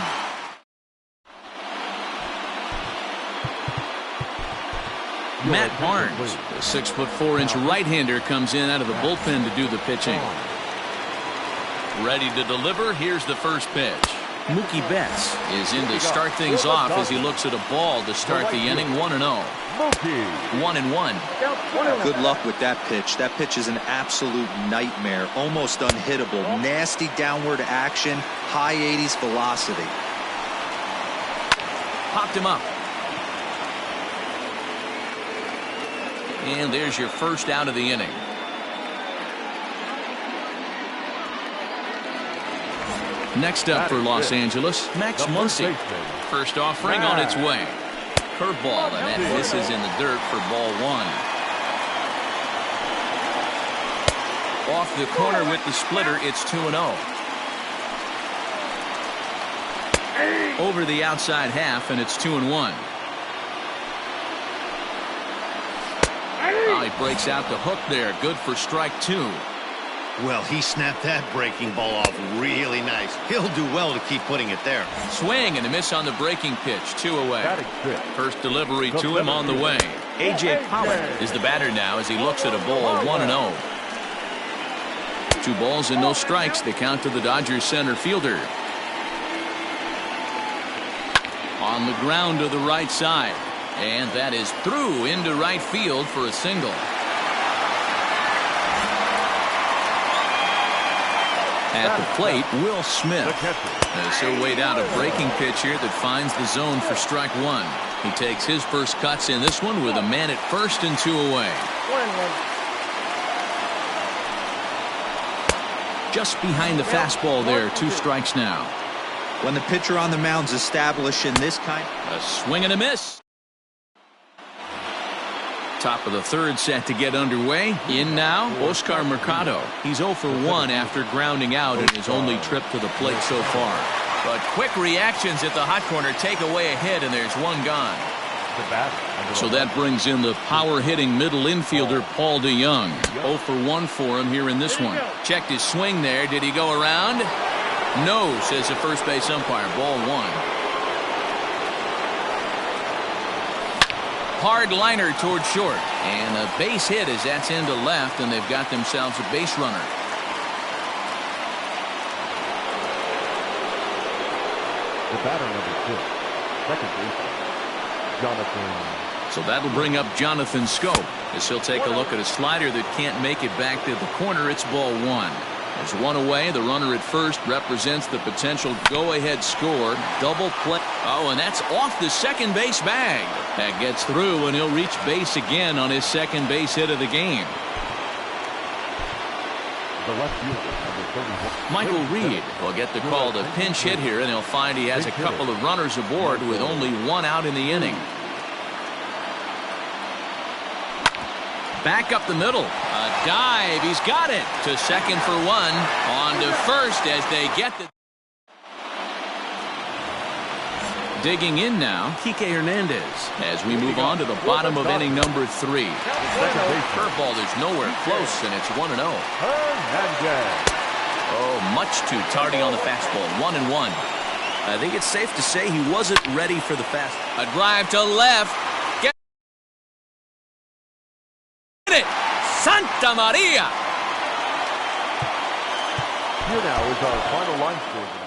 Matt Barnes, the 6'4" right-hander, comes in out of the bullpen to do the pitching. Ready to deliver. Here's the first pitch. Mookie Betts is in to start things off as he looks at a ball to start the inning. 1-0. 1-1. Good luck with that pitch. That pitch is an absolute nightmare. Almost unhittable. Nasty downward action. High 80s velocity. Popped him up. And there's your first out of the inning. Next up for Los Angeles, Max Muncy. First offering on its way. Curveball, and that misses in the dirt for ball one. Off the corner with the splitter, it's 2-0. Over the outside half, and it's 2-1. Oh, he breaks out the hook there. Good for strike two. Well, he snapped that breaking ball off really nice. He'll do well to keep putting it there. Swing and a miss on the breaking pitch. 2 away. First delivery to him on the way. A.J. Pollock is the batter now as he looks at a ball 1-0. 2 balls and no strikes. The count to the Dodgers center fielder. On the ground to the right side. And that is through into right field for a single. At the plate, Will Smith. As he'll wait out a breaking pitch here that finds the zone for strike one. He takes his first cuts in this one with a man at first and 2 away. Just behind the fastball there. 2 strikes now. When the pitcher on the mound's establishing this kind. A swing and a miss. Top of the third set to get underway. In now, Oscar Mercado. He's 0 for 1 after grounding out in his only trip to the plate so far. But quick reactions at the hot corner take away a hit, and there's one gone. So that brings in the power-hitting middle infielder Paul DeYoung. 0 for 1 for him here in this one. Checked his swing there. Did he go around? No, says the first base umpire. Ball one. Hard liner toward short. And a base hit as that's into left, and they've got themselves a base runner. The batter number 6, second baseman, Jonathan. So that'll bring up Jonathan Scope as he'll take a look at a slider that can't make it back to the corner. It's ball one. There's 1 away. The runner at first represents the potential go-ahead score. Double play. Oh, and that's off the second base bag. That gets through, and he'll reach base again on his second base hit of the game. The left fielder, number 31. Michael Reed will get the call to pinch hit here, and he'll find he has a couple of runners aboard with only 1 out in the inning. Back up the middle. A dive. He's got it. To second for 1. On to first as they get the... Digging in now, Kike Hernandez. as we move on to the bottom of inning number 3. Curveball is nowhere close, and it's 1-0. Hernandez. Oh, much too tardy on the fastball. 1-1. I think it's safe to say he wasn't ready for the fastball. A drive to left. Get it! Santa Maria! Here now is our final line score tonight.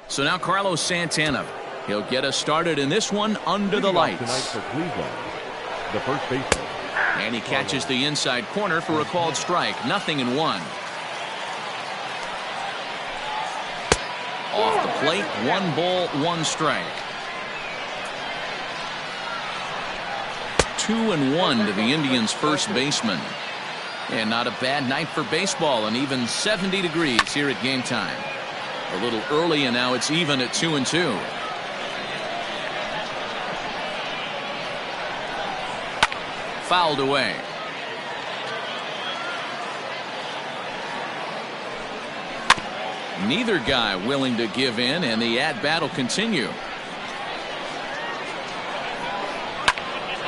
So now Carlos Santana. He'll get us started in this one under the lights. Tonight for Cleveland, the first baseman. And he catches the inside corner for a called strike. 0-1. Off the plate, 1 ball, 1 strike. 2-1 to the Indians' first baseman. And not a bad night for baseball, and even 70 degrees here at game time. A little early, and now it's even at 2-2. Fouled away. Neither guy willing to give in, and the at-bat will continue.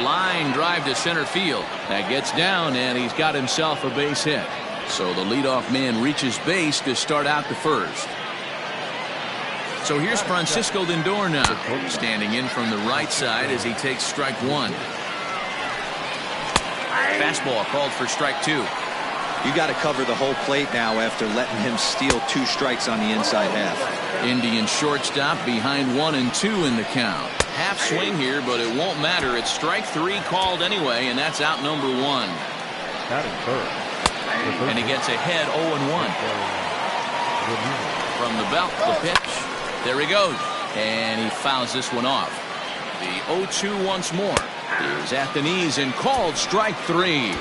Line drive to center field. That gets down, and he's got himself a base hit. So the leadoff man reaches base to start out the first. So here's Francisco Lindor now, standing in from the right side as he takes strike 1. Fastball called for strike 2. You got to cover the whole plate now after letting him steal 2 strikes on the inside half. Indian shortstop behind 1 and 2 in the count. Half swing here, but it won't matter. It's strike 3 called anyway, and that's out number 1. Batting third. And he gets ahead 0-1. From the belt, the pitch. There he goes. And he fouls this one off. The 0-2 once more. Is at the knees and called strike 3.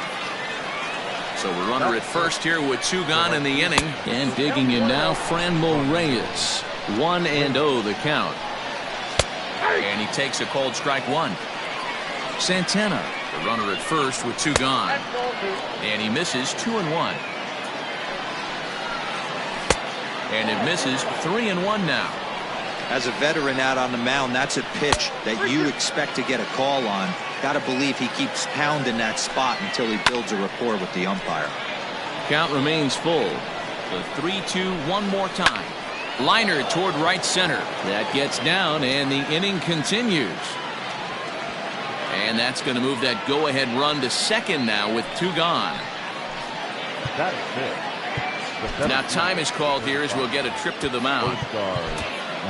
So we're runner at first here with 2 gone in the inning. And digging in now, Franmil Reyes. 1-0 the count. And he takes a called strike 1. Santana, the runner at first with 2 gone. And he misses 2-1. And it misses 3-1 now. As a veteran out on the mound, that's a pitch that you expect to get a call on. Got to believe he keeps pounding that spot until he builds a rapport with the umpire. Count remains full. The 3-2 one more time. Liner toward right center. That gets down, and the inning continues. And that's going to move that go-ahead run to second now with 2 gone. That is it. Now time is called here as we'll get a trip to the mound.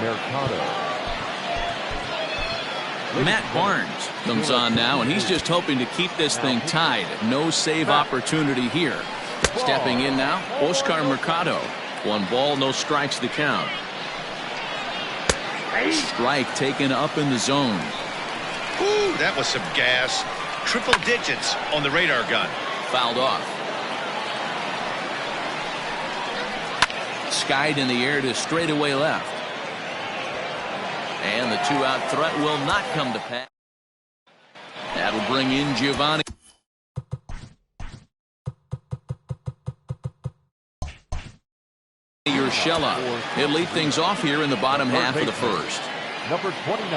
Mercado. Matt Barnes comes on now, and he's just hoping to keep this thing tied. No save opportunity here. Stepping in now, Oscar Mercado. 1 ball, no strikes the count. Strike taken up in the zone. Ooh, that was some gas. Triple digits on the radar gun. Fouled off. Skied in the air to straightaway left. And the 2-out threat will not come to pass. That'll bring in Giovanni. Urshela. He'll lead things off here in the bottom half of the first. Number 29.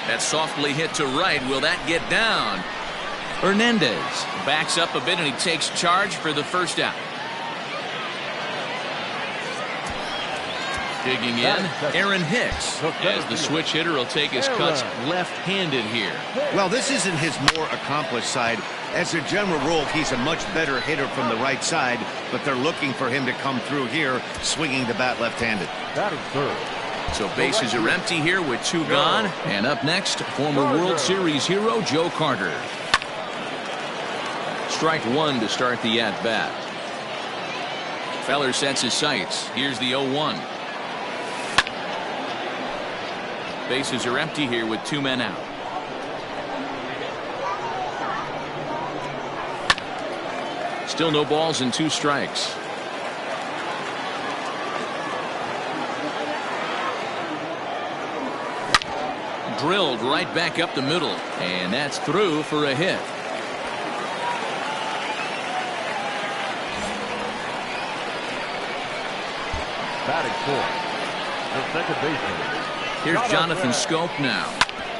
That softly hit to right. Will that get down? Hernandez backs up a bit, and he takes charge for the first out. Digging in, Aaron Hicks, as the switch hitter will take his cuts left-handed here. Well, this isn't his more accomplished side. As a general rule, he's a much better hitter from the right side, but they're looking for him to come through here, swinging the bat left-handed. Batting third. So bases are empty here with 2 gone. And up next, former World Series hero Joe Carter. Strike 1 to start the at-bat. Feller sets his sights. Here's the 0-1. Bases are empty here with 2 men out. Still no balls and 2 strikes. Drilled right back up the middle, and that's through for a hit. Batting fourth. The second baseman. Here's Jonathan Scope now.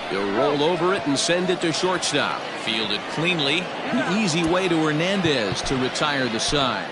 He'll roll over it and send it to shortstop. Fielded cleanly. The easy way to Hernandez to retire the side.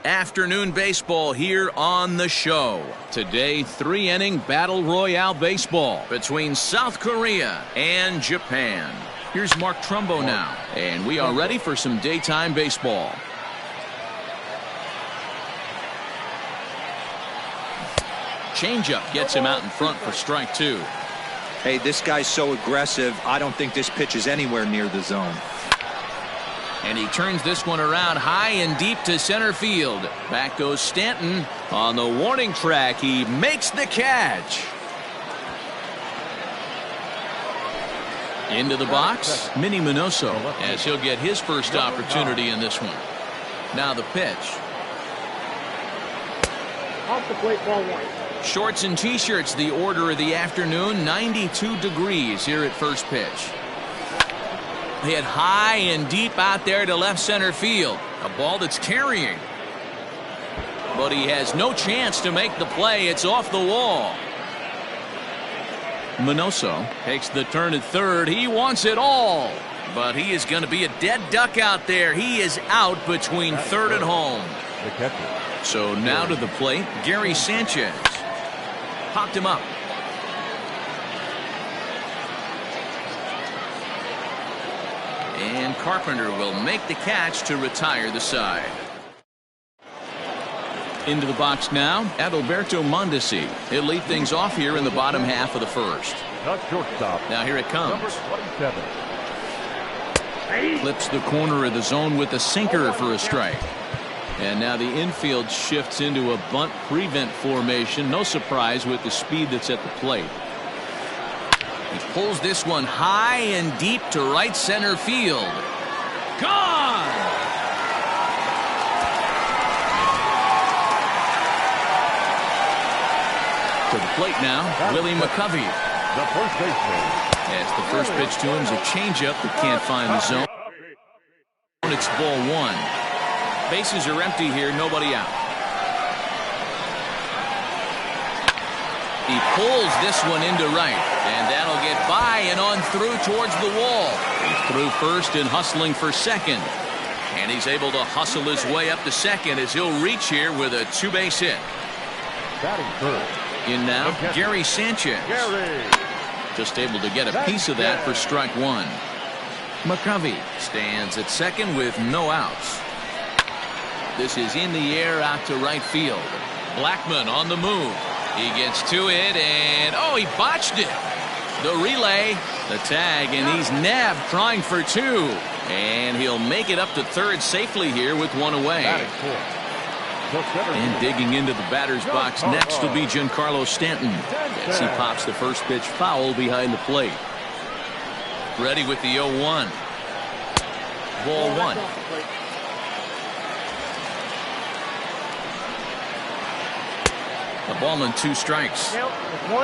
Afternoon baseball here on the show. Today, 3-inning battle royale baseball between South Korea and Japan. Here's Mark Trumbo now, and we are ready for some daytime baseball. Changeup gets him out in front for strike 2. Hey, this guy's so aggressive, I don't think this pitch is anywhere near the zone. And he turns this one around high and deep to center field. Back goes Stanton. On the warning track, he makes the catch. Into the box, Minnie Minoso, as he'll get his first opportunity in this one. Now the pitch. Off the plate, ball 1. Shorts and t-shirts, the order of the afternoon. 92 degrees here at first pitch. Hit high and deep out there to left center field. A ball that's carrying. But he has no chance to make the play. It's off the wall. Minoso takes the turn at third. He wants it all. But he is going to be a dead duck out there. He is out between third and home. So now to the plate, Gary Sanchez. Popped him up. And Carpenter will make the catch to retire the side. Into the box now, Adalberto Mondesi. He'll lead things off here in the bottom half of the first. Now here it comes. Flips the corner of the zone with a sinker for a strike. And now the infield shifts into a bunt prevent formation. No surprise with the speed that's at the plate. He pulls this one high and deep to right center field. Gone! To the plate now, Willie McCovey. The first baseman. As the first pitch to him is a changeup that can't find the zone. It's ball 1. Bases are empty here, nobody out. He pulls this one into right, and that'll get by and on through towards the wall. He's through first and hustling for second. And he's able to hustle his way up to second as he'll reach here with a 2-base hit. Batting third. In now, Gary Sanchez. Just able to get a piece of that for strike 1. McCovey stands at second with no outs. This is in the air out to right field. Blackmon on the move. He gets to it, and oh, he botched it. The relay, the tag, and he's nabbed trying for 2. And he'll make it up to third safely here with 1 away. And digging into the batter's box next will be Giancarlo Stanton as he pops the first pitch foul behind the plate. Ready with the 0-1. Ball 1. A ball and 2 strikes.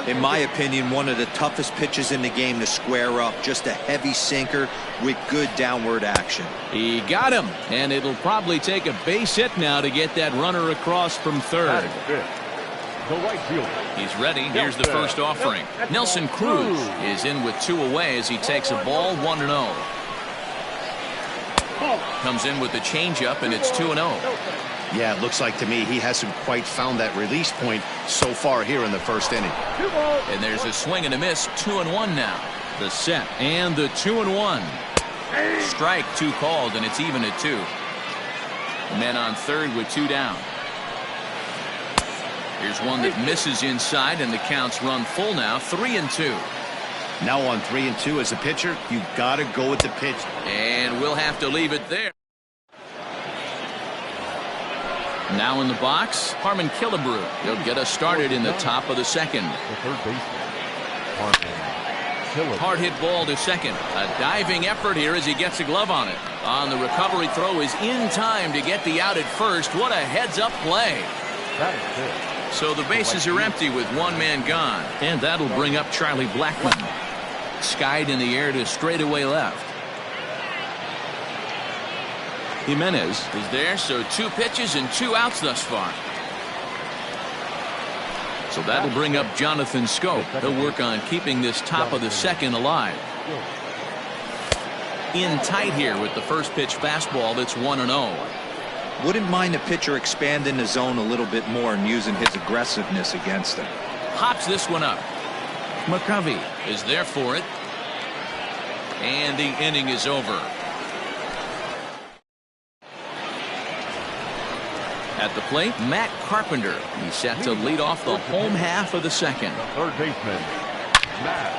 In my opinion, one of the toughest pitches in the game to square up. Just a heavy sinker with good downward action. He got him, and it'll probably take a base hit now to get that runner across from third. The right fielder. He's ready. Here's the first offering. Nelson Cruz is in with 2 away as he takes a ball 1-0. Comes in with the changeup, and it's 2-0. Yeah, it looks like to me he hasn't quite found that release point so far here in the first inning. And there's a swing and a miss. 2-1 now. The set and the 2-1. Strike 2 called, and it's even at 2. Men on third with 2 down. Here's one that misses inside, and the counts run full now. 3-2. Now on 3-2 as a pitcher, you got to go with the pitch. And we'll have to leave it there. Now in the box, Harmon Killebrew. He'll get us started in the top of the second. The third baseman, Harmon Killebrew. Hard hit ball to second. A diving effort here as he gets a glove on it. On the recovery throw is in time to get the out at first. What a heads-up play. That is it. So the bases are empty with 1 man gone. And that'll bring up Charlie Blackmon. Skied in the air to straightaway left. Jimenez is there, so 2 pitches and 2 outs thus far. So that'll bring up Jonathan Scope. He'll work on keeping this top of the second alive. In tight here with the first pitch fastball that's 1-0. Wouldn't mind a pitcher expanding the zone a little bit more and using his aggressiveness against him. Hops this one up. McCovey is there for it. And the inning is over. At the plate, Matt Carpenter. He's set to lead off the home half of the second. Third baseman, Matt.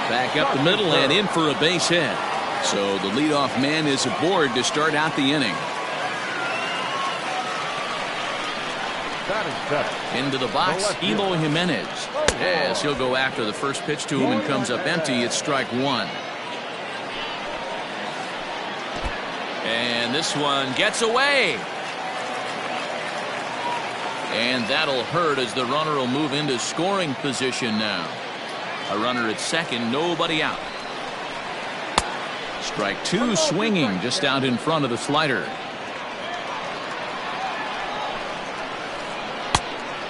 Back up the middle and in for a base hit. So the leadoff man is aboard to start out the inning. Into the box, Eloy Jimenez. Yes, he'll go after the first pitch to him and comes up empty. It's strike one. And this one gets away. And that'll hurt as the runner will move into scoring position now. A runner at second, nobody out. Strike two, swinging just out in front of the slider.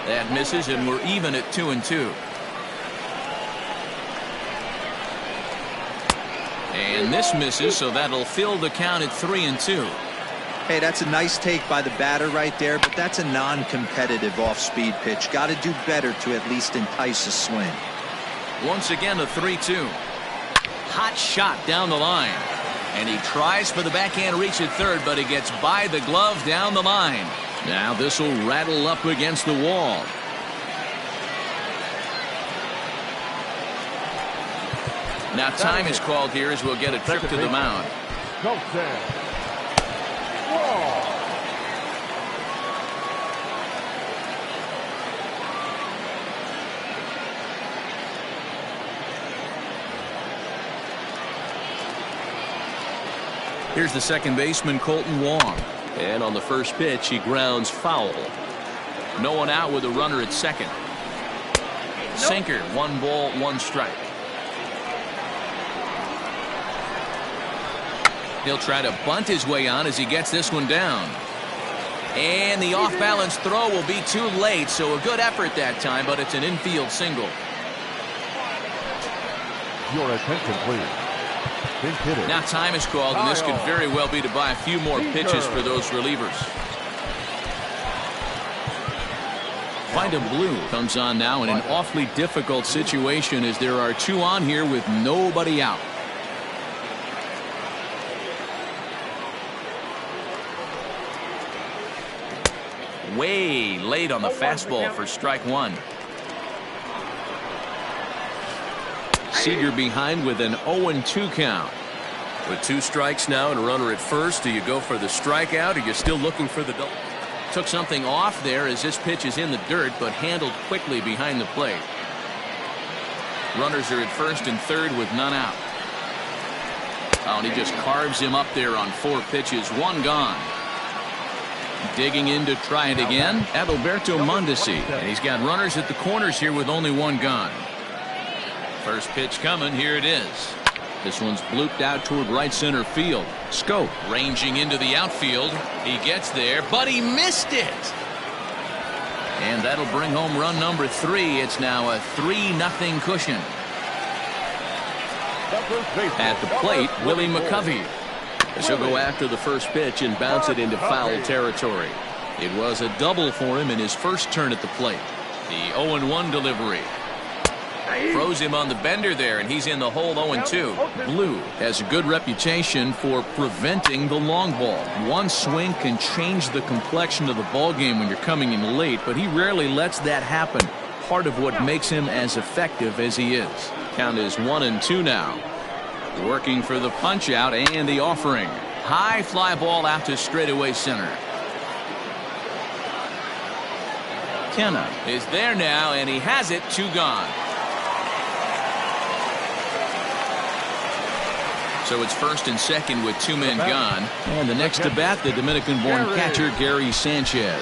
That misses, and we're even at 2-2. And this misses, so that'll fill the count at 3-2. Hey, that's a nice take by the batter right there, but that's a non-competitive off-speed pitch. Got to do better to at least entice a swing. Once again, a 3-2. Hot shot down the line. And he tries for the backhand reach at third, but he gets by the glove down the line. Now this will rattle up against the wall. Now time is called here as we'll get a trip to the mound. Here's the second baseman, Colton Wong. And on the first pitch, he grounds foul. No one out with a runner at second. Sinker, 1 ball, 1 strike. He'll try to bunt his way on as he gets this one down. And the off-balance throw will be too late, so a good effort that time, but it's an infield single. Your attention, please. Now time is called, and this could very well be to buy a few more pitches for those relievers. Vida Blue comes on now in an awfully difficult situation as there are 2 on here with nobody out. Way late on the fastball for strike one. Seager behind with an 0-2 count. With 2 strikes now and a runner at first, do you go for the strikeout or you're still looking for the double? Took something off there as this pitch is in the dirt, but handled quickly behind the plate. Runners are at first and third with none out. Oh, and he just carves him up there on 4 pitches. 1 gone. Digging in to try it again, Adalberto Mondesi. And he's got runners at the corners here with only 1 gone. First pitch coming. Here it is. This one's blooped out toward right center field. Scope ranging into the outfield. He gets there, but he missed it. And that'll bring home run number 3. It's now a 3-0 cushion. At the plate, Willie McCovey. He'll go after the first pitch and bounce it into foul territory. It was a double for him in his first turn at the plate. The 0-1 delivery. Throws him on the bender there, and he's in the hole 0-2. Blue has a good reputation for preventing the long ball. One swing can change the complexion of the ball game when you're coming in late, but he rarely lets that happen. Part of what makes him as effective as he is. Count is 1-2 now. Working for the punch out and the offering. High fly ball out to straightaway center. Kenna is there now, and he has it. 2 gone. So it's first and second with 2 men gone. And the next to bat, the Dominican-born catcher, Gary Sanchez.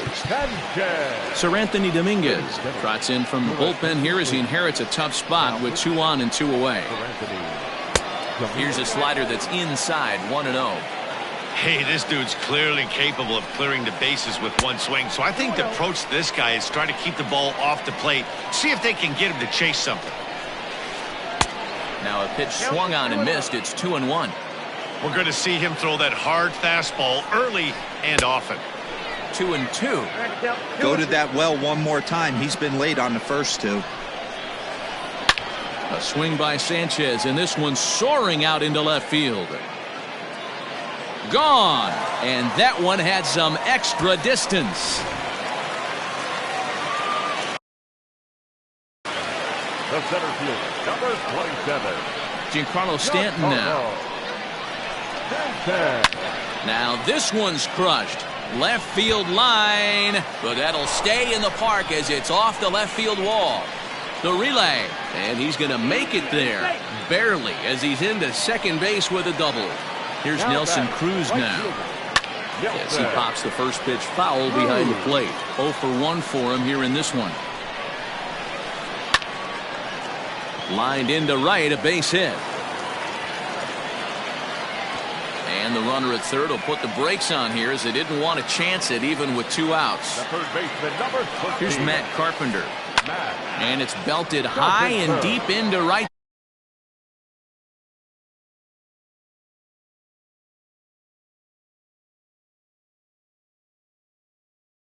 Sir Anthony Dominguez trots in from the bullpen here as he inherits a tough spot with 2 on and 2 away. Here's a slider that's inside, 1-0. Hey, this dude's clearly capable of clearing the bases with 1 swing. So I think the approach to this guy is try to keep the ball off the plate. See if they can get him to chase something. Now a pitch swung on and missed. It's 2-1. We're going to see him throw that hard fastball early and often. 2-2. Go to that well one more time. He's been late on the first two. A swing by Sanchez, and this one soaring out into left field. Gone, and that one had some extra distance. The center fielder, number 27. Giancarlo Stanton now. Now this one's crushed. Left field line, but that'll stay in the park as it's off the left field wall. The relay, and he's going to make it there, barely, as he's into second base with a double. Here's Nelson Cruz now. Yes, he pops the first pitch foul behind the plate. 0 for 1 for him here in this one. Lined into right, a base hit. And the runner at third will put the brakes on here as they didn't want to chance it even with 2 outs. The third baseman, number 13. Here's Matt Carpenter. And it's belted high and deep into right.